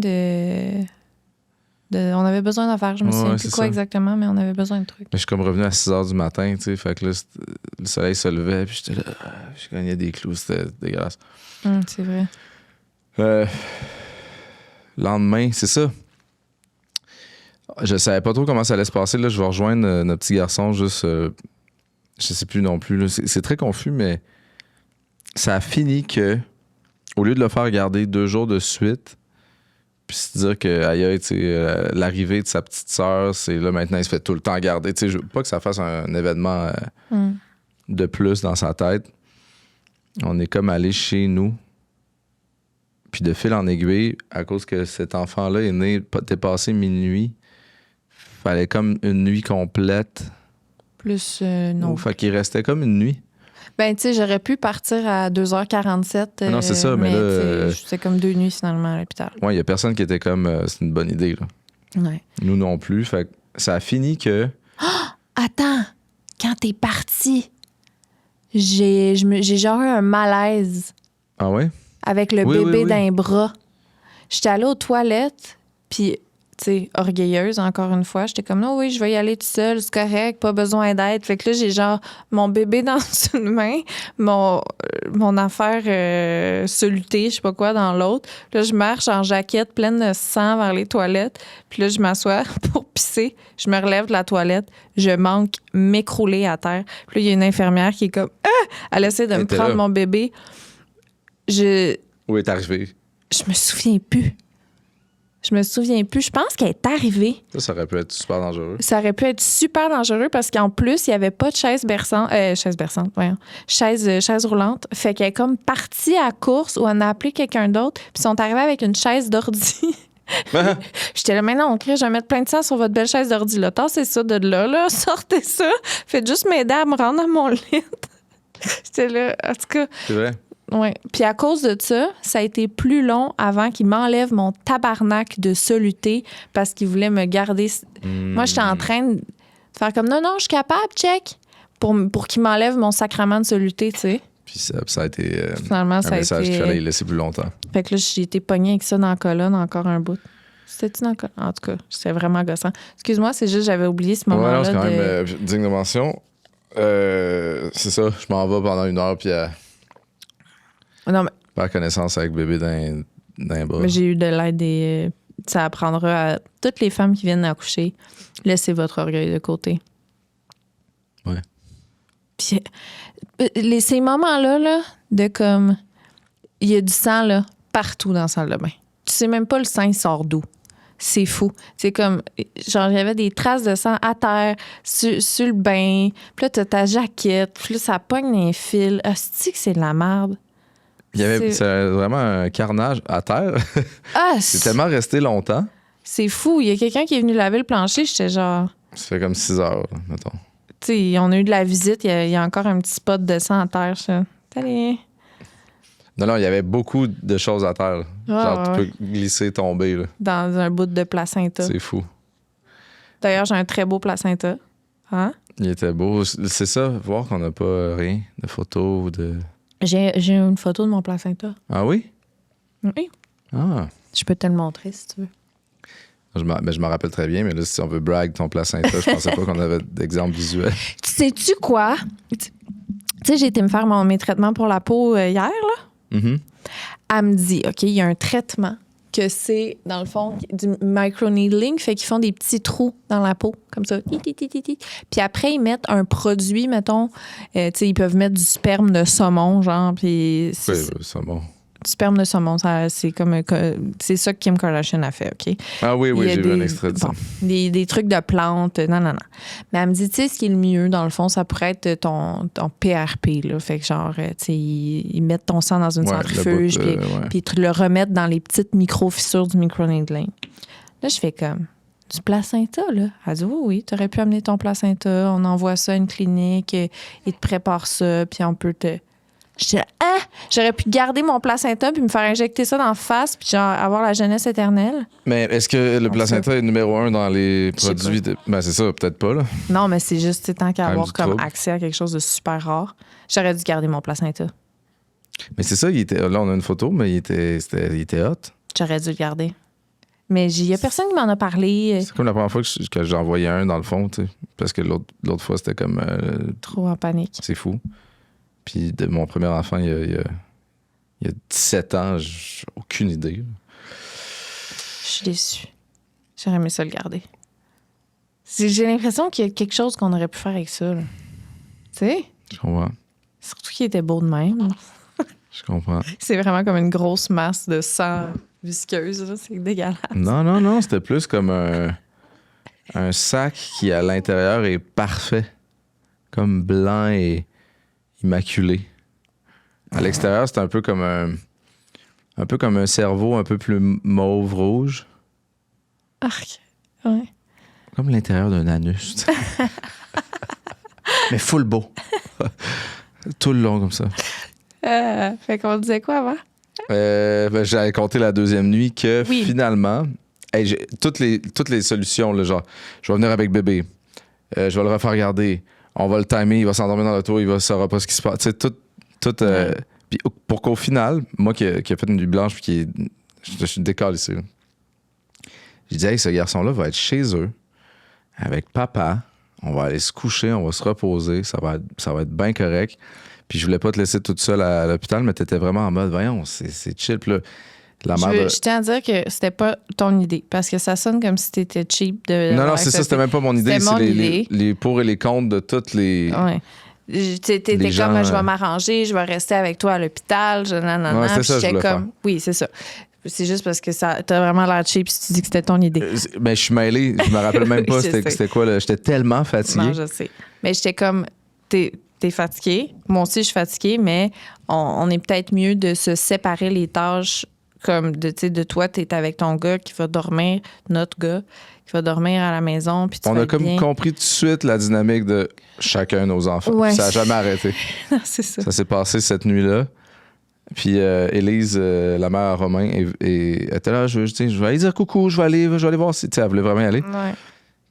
on avait besoin d'affaires. Je me souviens plus quoi exactement, mais on avait besoin de trucs. Mais je suis comme revenu à 6 h du matin, tu sais. Fait que là, le soleil se levait, puis j'étais là, je gagnais des clous, c'était dégueulasse. C'est vrai. Lendemain, c'est ça. Je savais pas trop comment ça allait se passer. Là, je vais rejoindre notre petit garçon juste... je sais plus non plus. Là. C'est très confus, mais ça a fini que, au lieu de le faire garder 2 jours de suite, puis se dire que aïe, l'arrivée de sa petite sœur, c'est là maintenant, il se fait tout le temps garder. Je veux pas que ça fasse un événement de plus dans sa tête. On est comme allé chez nous. Puis de fil en aiguille, à cause que cet enfant-là est né dépassé minuit, fallait comme une nuit complète. Plus, non. Fait qu'il restait comme une nuit. Ben, tu sais, j'aurais pu partir à 2h47. Non, c'est ça, mais là... c'est comme 2 nuits, finalement, à l'hôpital. Ouais, il y a personne qui était comme... c'est une bonne idée, là. Ouais. Nous non plus. Fait que ça a fini que... Attends! Quand t'es parti, j'ai genre eu un malaise Ah ouais? avec le bébé dans les bras. J'étais allée aux toilettes, puis... tu sais, orgueilleuse, encore une fois. J'étais comme, non, oui, je vais y aller toute seule, c'est correct, pas besoin d'aide. Fait que là, j'ai genre mon bébé dans une main, mon affaire solutée, je sais pas quoi, dans l'autre. Là, je marche en jaquette pleine de sang vers les toilettes. Puis là, je m'assois pour pisser. Je me relève de la toilette. Je manque m'écrouler à terre. Puis là, il y a une infirmière qui est comme, elle essaie de me prendre mon bébé. Où est arrivé? Je me souviens plus. Je pense qu'elle est arrivée. Ça aurait pu être super dangereux. Ça aurait pu être super dangereux parce qu'en plus, il n'y avait pas de chaise roulante. Fait qu'elle est comme partie à la course où on a appelé quelqu'un d'autre. Puis ils sont arrivés avec une chaise d'ordi. J'étais là, maintenant, on crie, je vais mettre plein de sang sur votre belle chaise d'ordi. Là, tassez ça de là, sortez ça. Faites juste m'aider à me rendre à mon lit. J'étais là, en tout cas. C'est vrai? Oui. Puis à cause de ça, ça a été plus long avant qu'il m'enlève mon tabarnak de soluté parce qu'il voulait me garder. Moi, j'étais en train de faire comme non, je suis capable, check, pour qu'il m'enlève mon sacrement de soluté, tu sais. Puis ça a été finalement, ça un message a été, qu'il fallait y laisser plus longtemps. Fait que là, j'ai été pognée avec ça dans la colonne encore un bout. C'était-tu dans la colonne? En tout cas, c'était vraiment gossant. Excuse-moi, c'est juste j'avais oublié ce moment-là. Ouais, non, c'est quand même digne de mention. C'est ça, je m'en vais pendant 1 heure, puis non, mais... faire connaissance avec bébé dans les bras. Mais j'ai eu de l'aide des... Ça apprendra à toutes les femmes qui viennent accoucher. Laissez votre orgueil de côté. Ouais. Puis ces moments-là, là, de comme... Il y a du sang, là, partout dans la salle de bain. Tu sais même pas le sang, il sort d'où. C'est fou. C'est comme... Genre, j'avais des traces de sang à terre, sur le bain. Puis là, t'as ta jaquette. Puis là, ça pogne les fils. Hostie que c'est de la merde. C'est vraiment un carnage à terre. C'est tellement resté longtemps. C'est fou. Il y a quelqu'un qui est venu laver le plancher. J'étais genre... Ça fait comme 6 heures, mettons. Tu sais, on a eu de la visite. Il y a encore un petit spot de sang à terre. Allez. Non, il y avait beaucoup de choses à terre. Genre, tu peux glisser, tomber. Là. Dans un bout de placenta. C'est fou. D'ailleurs, j'ai un très beau placenta. Hein? Il était beau. C'est ça, voir qu'on n'a pas rien de photos ou de... J'ai une photo de mon placenta. Ah oui? Oui. Ah. Je peux te le montrer si tu veux. Je m'en rappelle très bien, mais là, si on veut brag ton placenta, je pensais pas qu'on avait d'exemple visuel. Tu sais-tu quoi? Tu sais, j'ai été me faire mes traitements pour la peau hier, là. Mm-hmm. Elle me dit, OK, il y a un traitement que c'est, dans le fond, du microneedling, fait qu'ils font des petits trous dans la peau, comme ça. Puis après, ils mettent un produit, mettons, tu sais, ils peuvent mettre du sperme de saumon, genre, puis... saumon. Du sperme de saumon, c'est comme... C'est ça que Kim Kardashian a fait, OK? Ah oui, j'ai vu un extrait de ça. Des trucs de plantes, non. Mais elle me dit, tu sais, ce qui est le mieux, dans le fond, ça pourrait être ton PRP, là. Fait que genre, tu sais, ils mettent ton sang dans une centrifuge, puis ils te le remettent dans les petites micro-fissures du microneedling. Là, je fais comme, du placenta, là? Elle dit, oui, tu aurais pu amener ton placenta, on envoie ça à une clinique, ils te préparent ça, puis on peut te... J'étais j'aurais pu garder mon placenta puis me faire injecter ça dans la face puis genre avoir la jeunesse éternelle. Mais est-ce que le placenta est numéro 1 dans les produits de... Ben c'est ça, peut-être pas, là. Non, mais c'est juste tant qu'à avoir comme trouble. accès à quelque chose de super rare. J'aurais dû garder mon placenta. Mais c'est ça, là, on a une photo, mais il était hot. J'aurais dû le garder. Mais il y a personne qui m'en a parlé. C'est comme la première fois que j'en voyais un, dans le fond, tu sais. Parce que l'autre fois, c'était comme... Trop en panique. C'est fou. Puis de mon premier enfant, il y a 17 ans, j'ai aucune idée. Je suis déçue. J'aurais aimé ça le garder. J'ai l'impression qu'il y a quelque chose qu'on aurait pu faire avec ça. Tu sais? Je comprends. Surtout qu'il était beau de même. Je comprends. C'est vraiment comme une grosse masse de sang visqueuse. Là. C'est dégueulasse. Non, c'était plus comme un sac qui, à l'intérieur, est parfait. Comme blanc et immaculé. À l'extérieur, c'est un peu comme un cerveau un peu plus mauve-rouge. Arc. Ouais. Comme l'intérieur d'un anus. Tu sais. Mais full beau. Tout le long comme ça. Fait qu'on disait quoi avant? J'avais compté la deuxième nuit que finalement, toutes les solutions, là, genre, je vais venir avec bébé, je vais le refaire regarder, on va le timer, il va s'endormir dans l'auto, il ne saura pas ce qui se passe. Tu sais, tout puis pour qu'au final, moi qui a fait une nuit blanche, puis je suis décalissé. Je dis, hey, ce garçon-là va être chez eux, avec papa, on va aller se coucher, on va se reposer, ça va être bien correct. Puis je voulais pas te laisser toute seule à l'hôpital, mais t'étais vraiment en mode, voyons, c'est chill. Puis là, la mère Je tiens à dire que c'était pas ton idée, parce que ça sonne comme si t'étais cheap de... Non, c'est ça, c'était même pas mon idée. C'était mon idée. Les pour et les contre de toutes les... Ouais. T'étais comme, gens, je vais m'arranger, je vais rester avec toi à l'hôpital, Ouais, c'est ça, je voulais faire. Oui, c'est ça. C'est juste parce que t'as vraiment l'air cheap si tu dis que c'était ton idée. Ben, je suis mêlée. Je me rappelle même pas c'était quoi. Là. J'étais tellement fatigué. Non, je sais. Mais j'étais comme, t'es fatigué. Moi aussi, je suis fatiguée, mais on est peut-être mieux de se séparer les tâches. Comme de toi, t'es avec ton gars qui va dormir, notre gars, qui va dormir à la maison. Puis on a comme compris tout de suite la dynamique de chacun de nos enfants. Ouais. Ça n'a jamais arrêté. C'est ça. Ça s'est passé cette nuit-là. Puis Élise, la mère à Romain, était là, je vais aller dire coucou, je vais aller voir si... Elle voulait vraiment y aller. Ouais.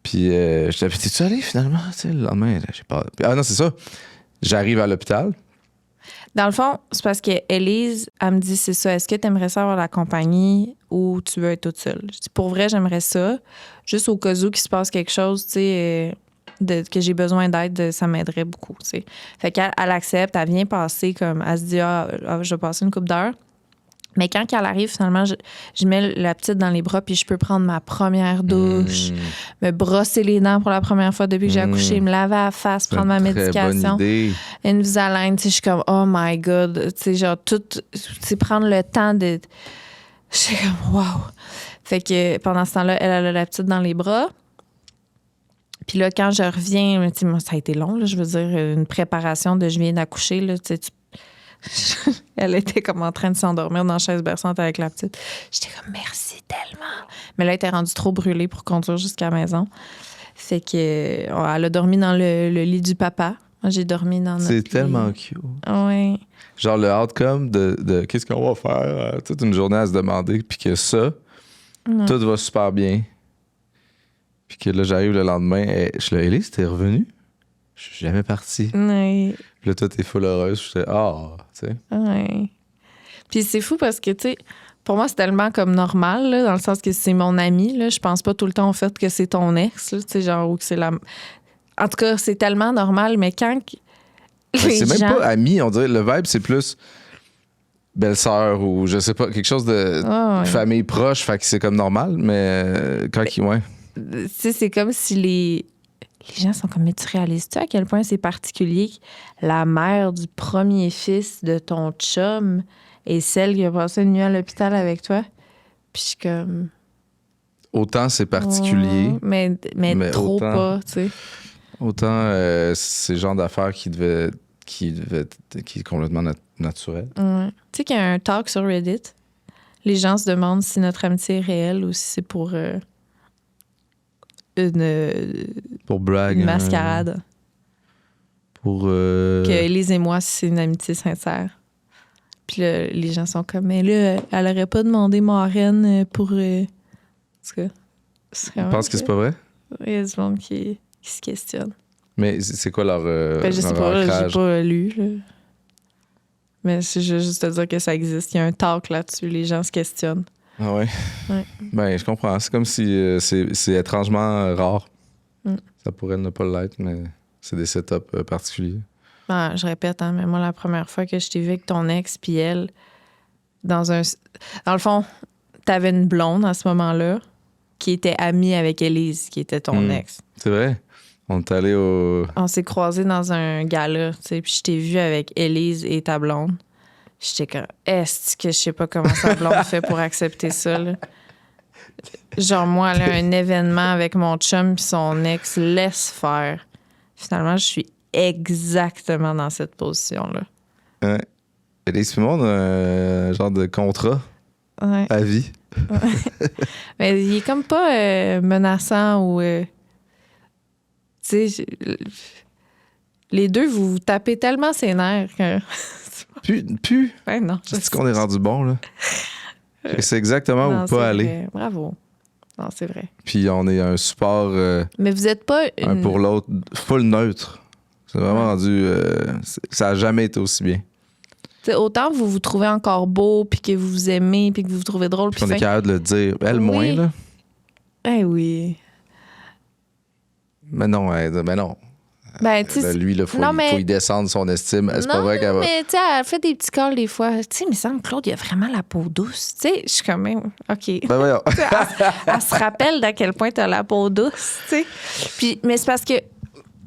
Puis je t'avais dit, t'es-tu allé finalement? Le lendemain, j'ai pas... Ah non, c'est ça. J'arrive à l'hôpital. Dans le fond, c'est parce qu'Élise, elle me dit, c'est ça, est-ce que tu aimerais ça avoir la compagnie ou tu veux être toute seule? Je dis, pour vrai, j'aimerais ça. Juste au cas où qu'il se passe quelque chose, tu sais, que j'ai besoin d'aide, ça m'aiderait beaucoup, tu sais. Fait qu'elle accepte, elle vient passer comme, elle se dit, je vais passer une couple d'heures. Mais quand elle arrive, finalement, je mets la petite dans les bras puis je peux prendre ma première douche, me brosser les dents pour la première fois depuis que j'ai accouché, me laver la face, prendre ma médication, une Visalign. Tu sais, je suis comme, oh my God. Tu sais, genre, tout, tu sais, prendre le temps de... Je suis comme, wow. Fait que pendant ce temps-là, elle a la petite dans les bras. Puis là, quand je reviens, tu sais, moi, ça a été long, là, je veux dire, une préparation de je viens d'accoucher, là, tu sais, elle était comme en train de s'endormir dans la chaise berçante avec la petite. J'étais comme, merci tellement. Mais là, elle était rendue trop brûlée pour conduire jusqu'à la maison. Fait que elle a dormi dans le lit du papa. Moi, j'ai dormi dans notre lit. C'est tellement cute. Oui. Genre le outcome de qu'est-ce qu'on va faire toute une journée à se demander, puis que ça, tout va super bien. Puis que là, j'arrive le lendemain, je suis là, Élise, t'es revenue? Je suis jamais partie. Oui. Puis là, toi, t'es full heureuse. Je suis tu sais. Oui. Puis c'est fou parce que, tu sais, pour moi, c'est tellement comme normal, là, dans le sens que c'est mon ami. Là. Je pense pas tout le temps au fait que c'est ton ex, tu sais, genre, ou que c'est la... En tout cas, c'est tellement normal, mais quand c'est même pas ami, on dirait. Le vibe, c'est plus belle-sœur ou je sais pas, quelque chose de famille proche, fait que c'est comme normal, mais quand ouais. Tu sais, c'est comme si les gens sont comme, mais tu réalises-tu à quel point c'est particulier que la mère du premier fils de ton chum est celle qui a passé une nuit à l'hôpital avec toi? Puis je suis comme... Autant c'est particulier. Mais trop autant, pas, tu sais. Autant c'est le genre d'affaires qui est complètement naturel. Ouais. Tu sais qu'il y a un talk sur Reddit. Les gens se demandent si notre amitié est réelle ou si c'est pour... pour brag, une mascarade. Pour que Élise et moi, c'est une amitié sincère. Puis là, les gens sont comme, mais là, elle aurait pas demandé marraine pour... En tout cas, tu penses que c'est pas vrai? Il y a du monde qui se questionne. Mais c'est quoi leur je sais pas, j'ai pas lu. Là. Mais c'est juste te dire que ça existe. Il y a un talk là-dessus. Les gens se questionnent. Ah ouais? Ben, je comprends. C'est comme si c'est étrangement rare. Ça pourrait ne pas l'être, mais c'est des setups particuliers. Ben, je répète, mais moi, la première fois que je t'ai vu avec ton ex puis elle, dans le fond, t'avais une blonde à ce moment-là qui était amie avec Élise, qui était ton ex. C'est vrai. On est allé au... On s'est croisés dans un gala, tu sais, puis je t'ai vu avec Élise et ta blonde. J'étais comme, est-ce que je sais pas comment sa blonde fait pour accepter ça, là? Genre, moi, là, un événement avec mon chum puis son ex, laisse faire. Finalement, je suis exactement dans cette position-là. Ouais. Élise puis moi, on a un genre de contrat Ouais. à vie. Mais il est comme pas menaçant ou... tu sais, les deux, vous vous tapez tellement ses nerfs que... Plus. Ouais, non. C'est qu'on est rendu bon, là. C'est exactement Non, où c'est pas aller. vrai. Bravo. Non, c'est vrai. Puis on est un support Mais vous êtes pas... un pour l'autre, full neutre. C'est vraiment rendu... ça a jamais été aussi bien. T'sais, autant vous vous trouvez encore beau, puis que vous vous aimez, puis que vous vous trouvez drôle. Puis on est capable de le dire. Elle, moins, là. Eh oui. Mais non, non. Ben, tu sais... Lui, il faut y descendre son estime. C'est pas vrai qu'elle va... mais tu sais, elle fait des petits calls des fois. Tu sais, il me semble que Claude, il a vraiment la peau douce. Tu sais, je suis quand même... OK. Ben voyons. Elle se rappelle d'à quel point t'as la peau douce, tu sais. Puis, mais c'est parce que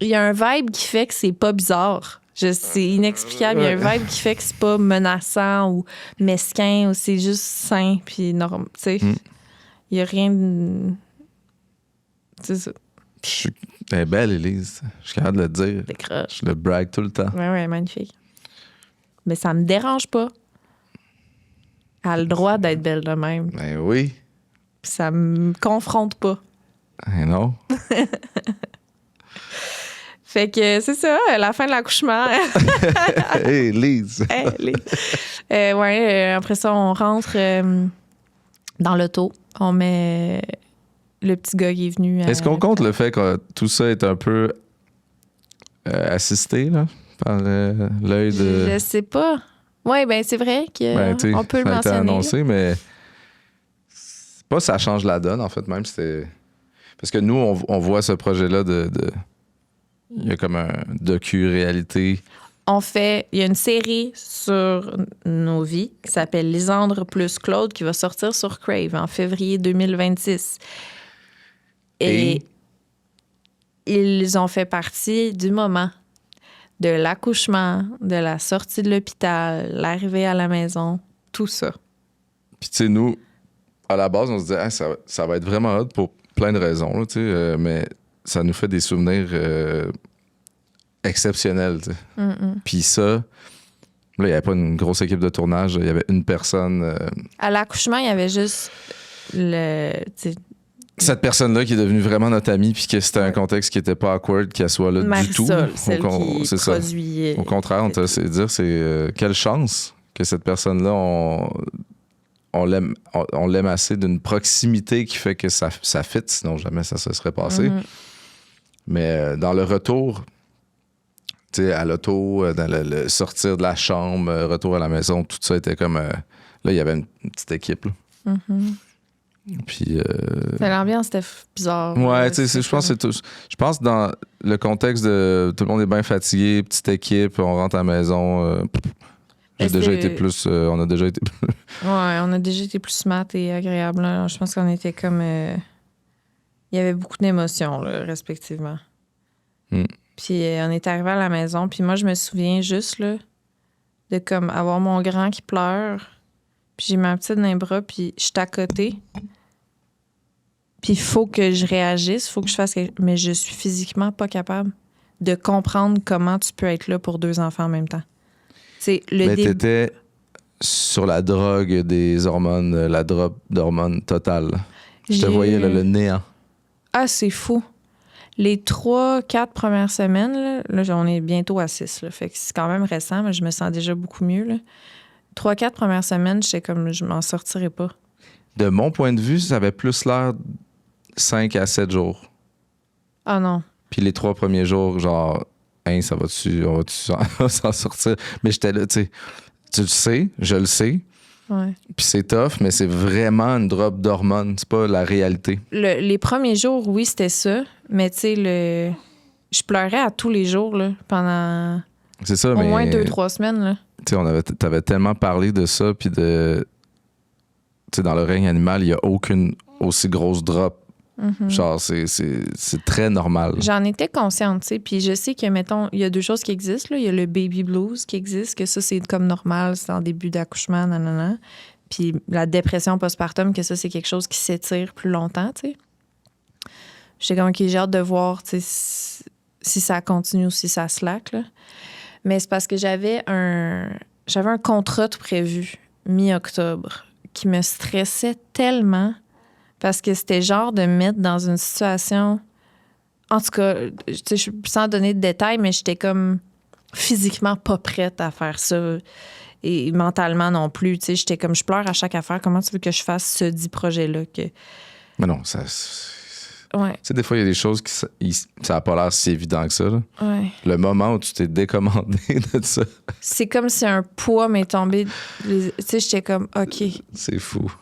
il y a un vibe qui fait que c'est pas bizarre. C'est inexplicable. Il y a un vibe qui fait que c'est pas menaçant ou mesquin ou c'est juste sain puis normal. Tu sais, il y a rien de... C'est ça. Elle est belle, Élise. Je suis capable de le dire. Décroche. Je le brague tout le temps. Ouais, magnifique. Mais ça me dérange pas. Elle a le droit d'être belle de même. Ben oui. Puis ça me confronte pas. Ben non. Fait que c'est ça, la fin de l'accouchement. Hey, Lise. Après ça, on rentre dans l'auto. On met le petit gars qui est venu. Est-ce qu'on compte le fait que tout ça est un peu assisté là, par l'œil de... Je sais pas. Oui, ben c'est vrai qu'on peut le mentionner. Annoncé, mais c'est pas ça change la donne, en fait, même. C'était... Parce que nous, on voit ce projet-là de... Il y a comme un docu-réalité. Il y a une série sur nos vies qui s'appelle Lisandre plus Claude qui va sortir sur Crave en février 2026. Et ils ont fait partie du moment de l'accouchement, de la sortie de l'hôpital, l'arrivée à la maison, tout ça. Puis tu sais, nous, à la base, on se disait ça va être vraiment hot pour plein de raisons, là, tu sais, mais ça nous fait des souvenirs exceptionnels. Tu sais. Puis ça, là, il n'y avait pas une grosse équipe de tournage, il y avait une personne. À l'accouchement, il y avait juste cette personne-là qui est devenue vraiment notre amie, puis que c'était un contexte qui n'était pas awkward qu'elle soit là du tout. Celle qui produit. Au contraire, on t'a dire, quelle chance que cette personne-là, on l'aime assez d'une proximité qui fait que ça fit, sinon jamais ça se serait passé. Mais dans le retour, tu sais, à l'auto, dans le sortir de la chambre, retour à la maison, tout ça était comme... là, il y avait une petite équipe. Là. Puis... l'ambiance était bizarre. Ouais, tu sais, je pense que c'est tout. Je pense dans le contexte de tout le monde est bien fatigué, petite équipe, on rentre à la maison... on a déjà été plus... Ouais, on a déjà été plus smart et agréable. Là. Je pense qu'on était comme... il y avait beaucoup d'émotions, là, respectivement. Puis on est arrivé à la maison, puis moi, je me souviens juste là, de comme avoir mon grand qui pleure, puis j'ai ma petite dans les bras, puis je suis à côté. Puis il faut que je réagisse, il faut que je fasse quelque... Mais je suis physiquement pas capable de comprendre comment tu peux être là pour 2 enfants en même temps. C'est mais t'étais sur la drogue des hormones, la drop d'hormones totale. Je te voyais là, le néant. Ah, c'est fou. Les 3-4 premières semaines, là, on est bientôt à 6. Là, fait que c'est quand même récent, mais je me sens déjà beaucoup mieux. Là. 3-4 premières semaines, j'étais comme, je m'en sortirais pas. De mon point de vue, ça avait plus l'air 5 à 7 jours. Ah non. Puis les 3 premiers jours, genre, hein, on va-tu s'en sortir? Mais j'étais là, tu sais, tu le sais, je le sais. Ouais. Puis c'est tough, mais c'est vraiment une drop d'hormones. C'est pas la réalité. Les premiers jours, oui, c'était ça. Mais tu sais, je pleurais à tous les jours là, pendant c'est ça, au moins 2-3 semaines. Là. Tu sais, t'avais tellement parlé de ça, puis de... Tu sais, dans le règne animal, il n'y a aucune aussi grosse drop Genre, c'est très normal. J'en étais consciente, tu sais. Puis je sais que, mettons, il y a 2 choses qui existent. Là. Il y a le baby blues qui existe, que ça, c'est comme normal, c'est en début d'accouchement, nanana. Puis la dépression postpartum, que ça, c'est quelque chose qui s'étire plus longtemps, tu sais. J'étais comme, OK, j'ai hâte de voir, tu sais, si ça continue ou si ça slack, là. Mais c'est parce que j'avais un contrat de prévu mi-octobre qui me stressait tellement parce que c'était genre de me mettre dans une situation... En tout cas, tu sais, sans donner de détails, mais j'étais comme physiquement pas prête à faire ça et mentalement non plus. Tu sais, j'étais comme, je pleure à chaque affaire. Comment tu veux que je fasse ce dit projet-là? Mais non, ça... Ouais. Tu sais, des fois, il y a des choses qui... Ça n'a pas l'air si évident que ça, là. Ouais. Le moment où tu t'es décommandé de ça... C'est comme si un poids m'est tombé... Tu sais, j'étais comme, OK. C'est fou.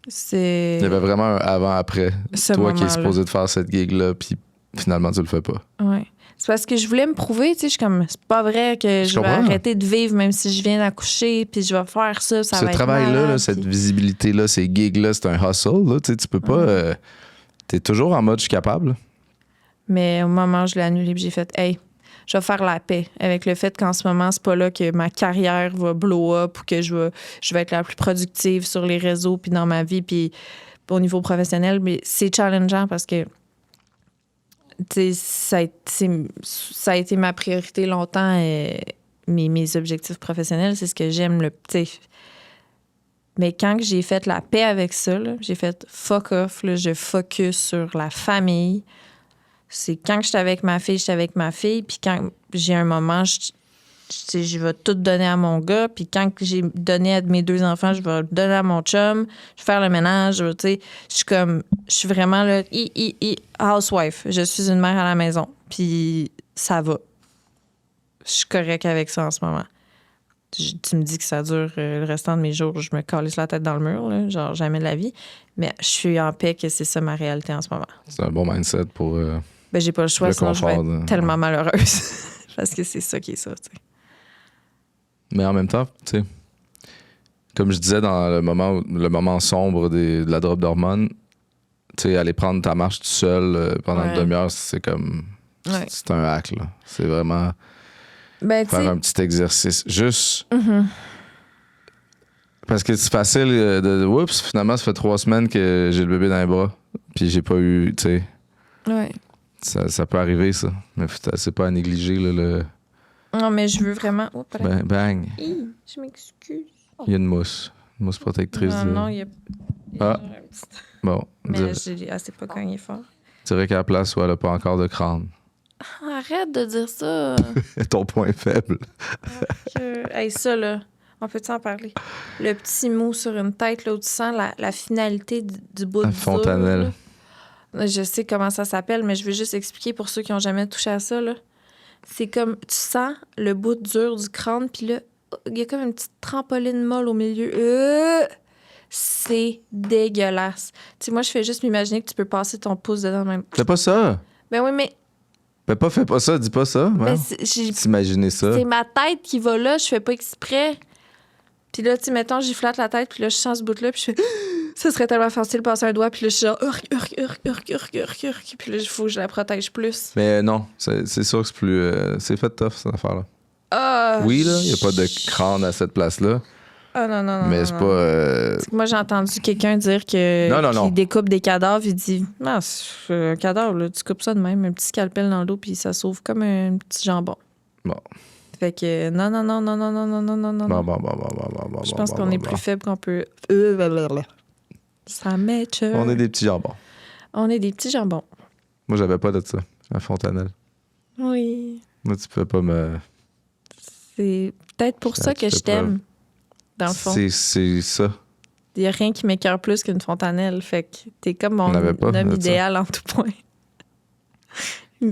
C'est... Il y avait vraiment un avant-après. Toi qui es supposé de faire cette gig-là, puis finalement, tu le fais pas. Ouais. C'est parce que je voulais me prouver, tu sais, je suis comme, c'est pas vrai que je vais arrêter de vivre même si je viens d'accoucher, puis je vais faire ça, ça va être Ce travail-là, malade, là, cette visibilité-là, ces gigs-là, c'est un hustle, là, tu sais, tu peux pas... t'es toujours en mode « je suis capable ». Mais au moment où je l'ai annulé, puis j'ai fait « Hey, je vais faire la paix avec le fait qu'en ce moment, c'est pas là que ma carrière va blow up ou que je vais être la plus productive sur les réseaux puis dans ma vie puis au niveau professionnel. » Mais c'est challengeant parce que ça a été ma priorité longtemps. Mes objectifs professionnels, c'est ce que j'aime le petit. Mais quand j'ai fait la paix avec ça, là, j'ai fait fuck off, là, je focus sur la famille. C'est quand j'étais avec ma fille, puis quand j'ai un moment, je vais tout donner à mon gars, puis quand j'ai donné à mes 2 enfants, je vais le donner à mon chum, je vais faire le ménage, tu sais, je suis vraiment là, housewife, je suis une mère à la maison, puis ça va. Je suis correcte avec ça en ce moment. Tu me dis que ça dure le restant de mes jours, je me calisse la tête dans le mur, là, genre jamais de la vie. Mais je suis en paix que c'est ça ma réalité en ce moment. C'est un bon mindset pour... Ben, j'ai pas le choix, sinon je vais être de... tellement malheureuse. Parce que c'est ça qui est ça, tu sais. Mais en même temps, tu sais, comme je disais dans le moment sombre de la drop d'hormones, tu sais, aller prendre ta marche tout seul pendant une demi-heure, c'est comme... Ouais. C'est un hack, là. C'est vraiment... Ben, faire un petit exercice. Juste. Parce que c'est facile de. Oups, finalement, ça fait 3 semaines que j'ai le bébé dans les bras. Puis j'ai pas eu. Tu sais. Ouais. Ça peut arriver, ça. Mais c'est pas à négliger, là, le. Non, mais je veux vraiment. Oh, Bang. Je m'excuse. Il y a une mousse. Une mousse protectrice. Non, il y a. Ah. Bon. Mais là, c'est pas cogné fort. Tu dirais qu'à la place où elle a pas encore de crâne. Arrête de dire ça. Ton point faible. Hey, ça, là, on peut-tu en parler? Le petit mot sur une tête, là, où tu sens la finalité du bout de fontanelle. Je sais comment ça s'appelle, mais je veux juste expliquer pour ceux qui n'ont jamais touché à ça, là. C'est comme, tu sens le bout dur du crâne, puis là, il y a comme une petite trampoline molle au milieu. C'est dégueulasse. Tu sais, moi, je fais juste m'imaginer que tu peux passer ton pouce dedans même. Fais pas ça. Ben oui, mais... Fais pas ça, dis pas ça. Ouais. T'imaginer ça. C'est ma tête qui va là, je fais pas exprès. Puis là, tu sais, mettons, j'y flatte la tête, puis là, je sens ce bout-là, puis je fais... Ça serait tellement facile de passer un doigt, puis là, je suis genre... Puis là, il faut que je la protège plus. Mais non, c'est sûr que c'est plus... c'est fait tough, cette affaire-là. Ah, oui, là, il n'y a pas de crâne à cette place-là. Ah non. Mais c'est pas... C'est que moi, j'ai entendu quelqu'un dire que qu'il découpe des cadavres. Il dit, non, c'est un cadavre, là, tu coupes ça de même, un petit scalpel dans le dos, puis ça s'ouvre comme un petit jambon. Bon. Fait que non. Bon. Je pense qu'on est plus faible qu'on peut... Ça m'éche. On est des petits jambons. On est des petits jambons. Moi, j'avais pas de ça, à Fontanelle. Oui. Moi, tu peux pas me... C'est peut-être pour ça que je t'aime, dans le fond. C'est ça. Il n'y a rien qui m'écœure plus qu'une fontanelle. Fait que t'es comme mon homme idéal en tout point.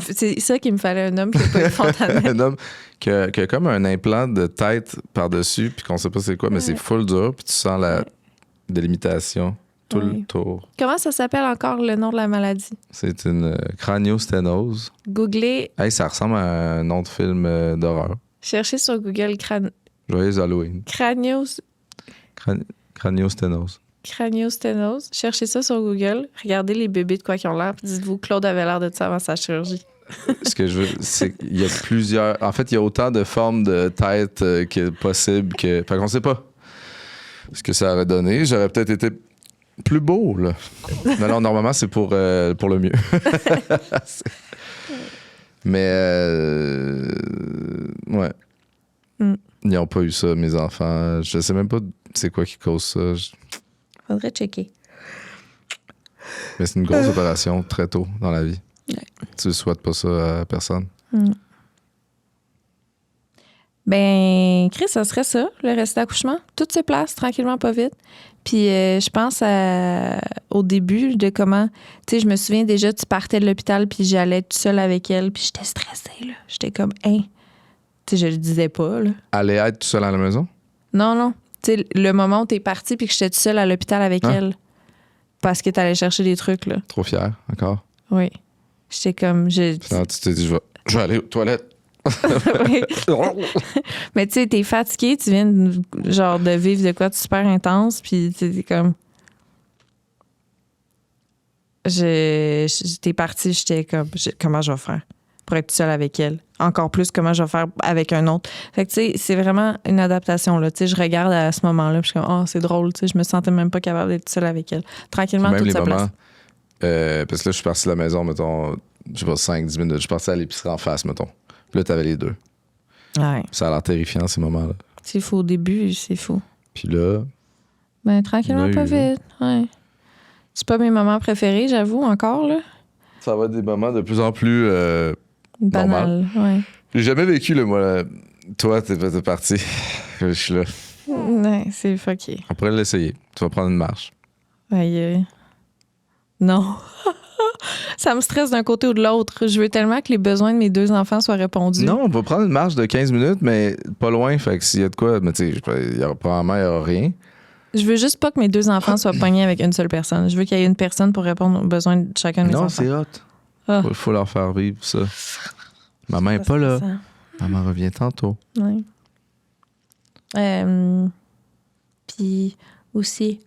C'est ça qu'il me fallait, un homme qui n'a pas une fontanelle. Un homme qui a comme un implant de tête par-dessus, puis qu'on sait pas c'est quoi, mais c'est full dur, puis tu sens la délimitation tout le tour. Comment ça s'appelle encore, le nom de la maladie? C'est une craniosténose. Googlez. Hey, ça ressemble à un nom de film d'horreur. Cherchez sur Google Joyeux Halloween. Craniosténose. Craniosténose. Cherchez ça sur Google. Regardez les bébés de quoi qu'ils ont l'air. Puis dites-vous, Claude avait l'air de ça avant sa chirurgie. Ce que je veux, c'est qu'il y a plusieurs. En fait, il y a autant de formes de tête que possible que. Fait qu'on sait pas ce que ça aurait donné. J'aurais peut-être été plus beau, là. Mais non, normalement, c'est pour le mieux. Mais, ouais. Ils n'ont pas eu ça, mes enfants. Je sais même pas c'est quoi qui cause ça. Faudrait checker. Mais c'est une grosse opération très tôt dans la vie. Ouais. Tu ne souhaites pas ça à personne. Ben, Chris, ça serait ça, le reste d'accouchement. Tout se place tranquillement, pas vite. Puis je pense au début de comment... Tu sais, je me souviens déjà, tu partais de l'hôpital, puis j'allais toute seule avec elle, puis j'étais stressée, là. J'étais comme, hein. Tu sais, je le disais pas, là. Aller être tout seul à la maison? Non. Tu sais, le moment où t'es partie, puis que j'étais toute seule à l'hôpital avec elle. Parce que t'allais chercher des trucs, là. Trop fière, encore? Oui. J'étais comme... Non, tu t'es dit, je vais aller aux toilettes. Oui. Mais tu sais, t'es fatigué, tu viens de vivre de quoi de super intense, puis t'es comme... T'es partie, j'étais comme... Comment je vais faire pour être seule avec elle? Encore plus, comment je vais faire avec un autre? Fait que tu sais, c'est vraiment une adaptation, là. Tu sais, je regarde à ce moment-là, puis je suis comme, oh, c'est drôle, tu sais, je me sentais même pas capable d'être seule avec elle. Tranquillement, même toute les sa moments, place. parce que là, je suis parti de la maison, mettons, je sais pas, 5-10 minutes. Je suis parti à l'épicerie en face, mettons. Puis là, t'avais les deux. Ouais. Ça a l'air terrifiant, ces moments-là. C'est fou au début, c'est fou. Puis là... Ben, tranquillement, pas vite. Ouais. C'est pas mes moments préférés, j'avoue, encore, là. Ça va être des moments de plus en plus Banal, ouais. J'ai jamais vécu, là, moi. Là. Toi, t'es parti. Je suis là. Ouais, c'est fucké. On pourrait l'essayer. Tu vas prendre une marche. Aïe. Non. Ça me stresse d'un côté ou de l'autre. Je veux tellement que les besoins de mes 2 enfants soient répondus. Non, on va prendre une marche de 15 minutes, mais pas loin. Fait que s'il y a de quoi, mais tu sais, probablement, il n'y aura rien. Je veux juste pas que mes 2 enfants soient pognés avec une seule personne. Je veux qu'il y ait une personne pour répondre aux besoins de chacun de mes enfants. Non, c'est hot. Ah. Faut leur faire vivre ça. Maman est pas là. Maman revient tantôt. Oui. Puis aussi...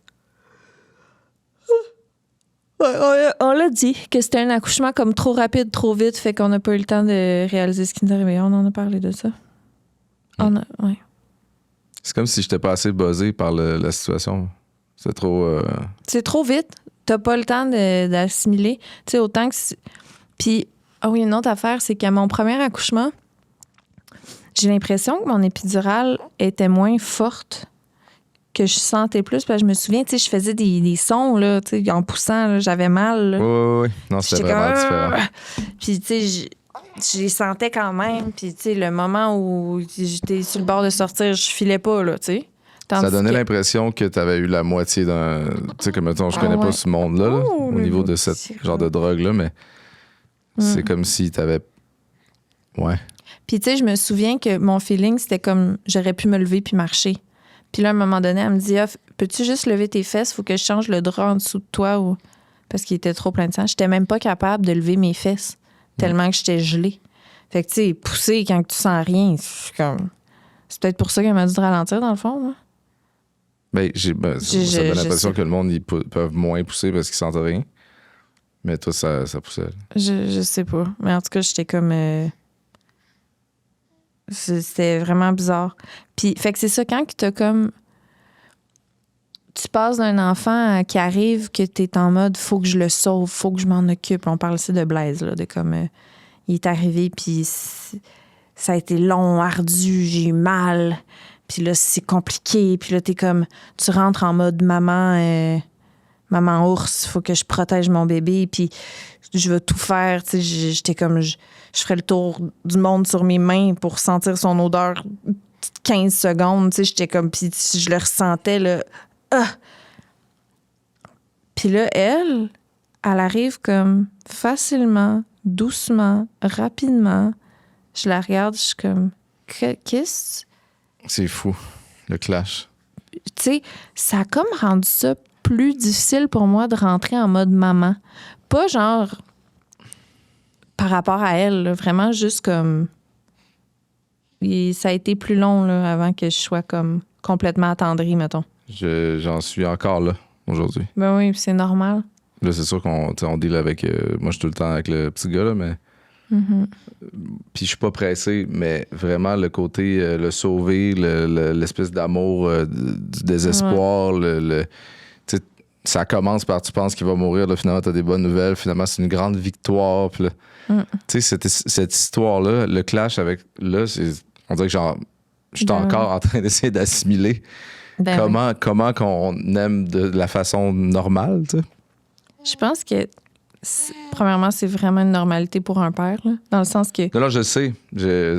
On l'a dit que c'était un accouchement comme trop rapide, trop vite, fait qu'on n'a pas eu le temps de réaliser ce qui nous arrivait. On en a parlé de ça. Ouais. C'est comme si j'étais pas assez buzzé par la situation. C'est trop... C'est trop vite. T'as pas le temps d'assimiler. Tu sais, autant que... Puis, oui, une autre affaire, c'est qu'à mon premier accouchement, j'ai l'impression que mon épidurale était moins forte, que je sentais plus. Parce que je me souviens, tu sais, je faisais des sons, là, tu sais, en poussant, là, j'avais mal. Là. Oui. Non, c'était vraiment différent. Puis, tu sais, je les sentais quand même. Puis, tu sais, le moment où j'étais sur le bord de sortir, je filais pas, là, tu sais. Ça donnait l'impression que tu avais eu la moitié d'un... Tu sais, comme mettons, je connais pas ce monde-là, là, au niveau de ce genre de drogue-là, mais c'est comme si tu avais... Ouais. Puis, tu sais, je me souviens que mon feeling, c'était comme j'aurais pu me lever puis marcher. Puis là, à un moment donné, elle me dit, peux-tu juste lever tes fesses? Faut que je change le drap en dessous de toi. Ou... Parce qu'il était trop plein de sang. J'étais même pas capable de lever mes fesses tellement que j'étais gelée. Fait que, tu sais, pousser quand tu sens rien, c'est comme... C'est peut-être pour ça qu'elle m'a dit de ralentir, dans le fond. Là. Ben, ça donne l'impression que le monde, ils peuvent moins pousser parce qu'ils sentent rien. Mais toi, ça poussait. Je sais pas. Mais en tout cas, j'étais comme... C'était vraiment bizarre. Puis, fait que c'est ça, quand t'as comme... Tu passes d'un enfant qui arrive que t'es en mode « faut que je le sauve, faut que je m'en occupe ». On parle ici de Blaise, là, de comme... il est arrivé, puis ça a été long, ardu, j'ai eu mal. Puis là, c'est compliqué. Puis là, t'es comme... Tu rentres en mode « maman ours, faut que je protège mon bébé. » Puis je veux tout faire. Tu sais, j'étais comme... Je ferais le tour du monde sur mes mains pour sentir son odeur 15 secondes. Tu sais, j'étais comme... Puis je le ressentais, là. Ah! Puis là, elle arrive comme facilement, doucement, rapidement. Je la regarde, je suis comme... Qu'est-ce? C'est fou, le clash. Tu sais, ça a comme rendu ça plus difficile pour moi de rentrer en mode maman. Pas genre... par rapport à elle, là, vraiment juste comme... Et ça a été plus long là, avant que je sois comme complètement attendrie, mettons. J'en suis encore là. aujourd'hui. Ben oui, puis c'est normal. Là, c'est sûr qu'on deal avec... moi, je suis tout le temps avec le petit gars, là, mais... Puis je suis pas pressé, mais vraiment le côté le sauver, l'espèce d'amour du désespoir, tu sais, ça commence par tu penses qu'il va mourir, là, finalement t'as des bonnes nouvelles, finalement c'est une grande victoire. Puis là, tu sais, cette histoire-là, le clash avec là, on dirait que genre je suis encore en train d'essayer d'assimiler comment qu'on aime de la façon normale, tu sais. Je pense que premièrement, c'est vraiment une normalité pour un père, là, dans le sens que... Non, je sais.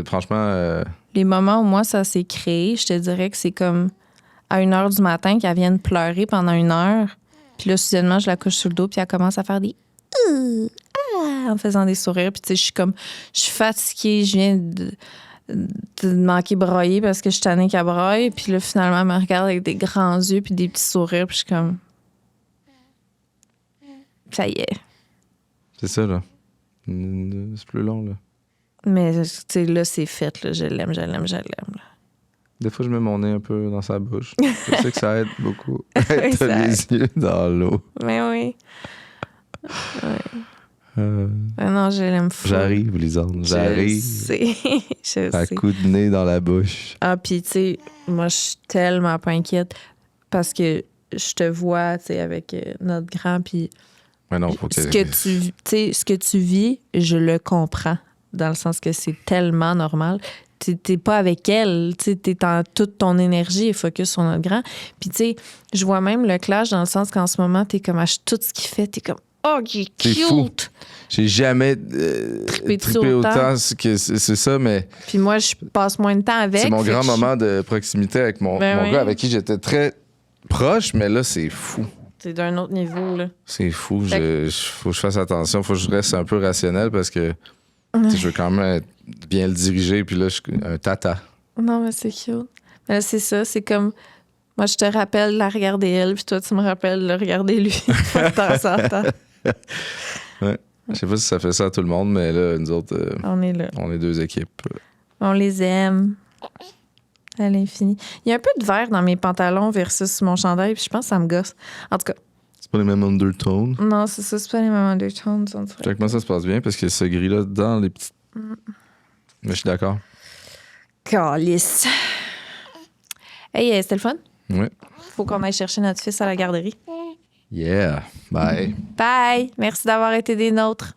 Franchement... Les moments où moi, ça s'est créé, je te dirais que c'est comme à 1h du matin qu'elle vient de pleurer pendant 1 heure. Puis là, soudainement, je la couche sur le dos, puis elle commence à faire des... en faisant des sourires. Puis tu sais, je suis fatiguée, je viens de manquer broyer parce que je suis tannée qu'elle broye. Puis là, finalement, elle me regarde avec des grands yeux puis des petits sourires. Puis je suis comme... Ça y est. C'est ça, là. C'est plus long, là. Mais, tu sais, là, c'est fait, là. Je l'aime. Là. Des fois, je mets mon nez un peu dans sa bouche. Je sais que ça aide beaucoup. T'as les yeux dans l'eau. Mais oui. Non, je l'aime fou. J'arrive, Lisanne. J'arrive. Je sais. Un coup de nez dans la bouche. Ah, puis, tu sais, moi, je suis tellement pas inquiète parce que je te vois, tu sais, avec notre grand, puis... Ouais, non, faut ce que tu vis, je le comprends, dans le sens que c'est tellement normal. T'es pas avec elle, t'es en toute ton énergie et focus sur notre grand. Puis tu sais, je vois même le clash dans le sens qu'en ce moment, t'es comme à tout ce qu'il fait, t'es comme oh, il est cute! Fou. J'ai jamais trippé autant que c'est ça, mais... Puis moi, je passe moins de temps avec. C'est mon grand moment de proximité avec mon gars avec qui j'étais très proche, mais là, c'est fou. C'est d'un autre niveau, là. C'est fou. Faut que je fasse attention. Faut que je reste un peu rationnel parce que je veux quand même bien le diriger. Puis là, je suis un tata. Non, mais c'est cute. Mais c'est ça. C'est comme... Moi, je te rappelle la regarder elle, puis toi, tu me rappelles le regarder lui. De temps en temps. Ouais. Je sais pas si ça fait ça à tout le monde, mais là, nous autres... on est là. On est 2 équipes. On les aime. À l'infini. Il y a un peu de vert dans mes pantalons versus mon chandail, puis je pense que ça me gosse. En tout cas. C'est pas les mêmes undertones? Non, c'est ça, c'est pas les mêmes undertones. Moi, ça se passe bien parce qu'il y a ce gris-là dans les petites. Mais je suis d'accord. Calice. Hey, c'était le fun? Oui. Faut qu'on aille chercher notre fils à la garderie. Yeah. Bye. Bye. Merci d'avoir été des nôtres.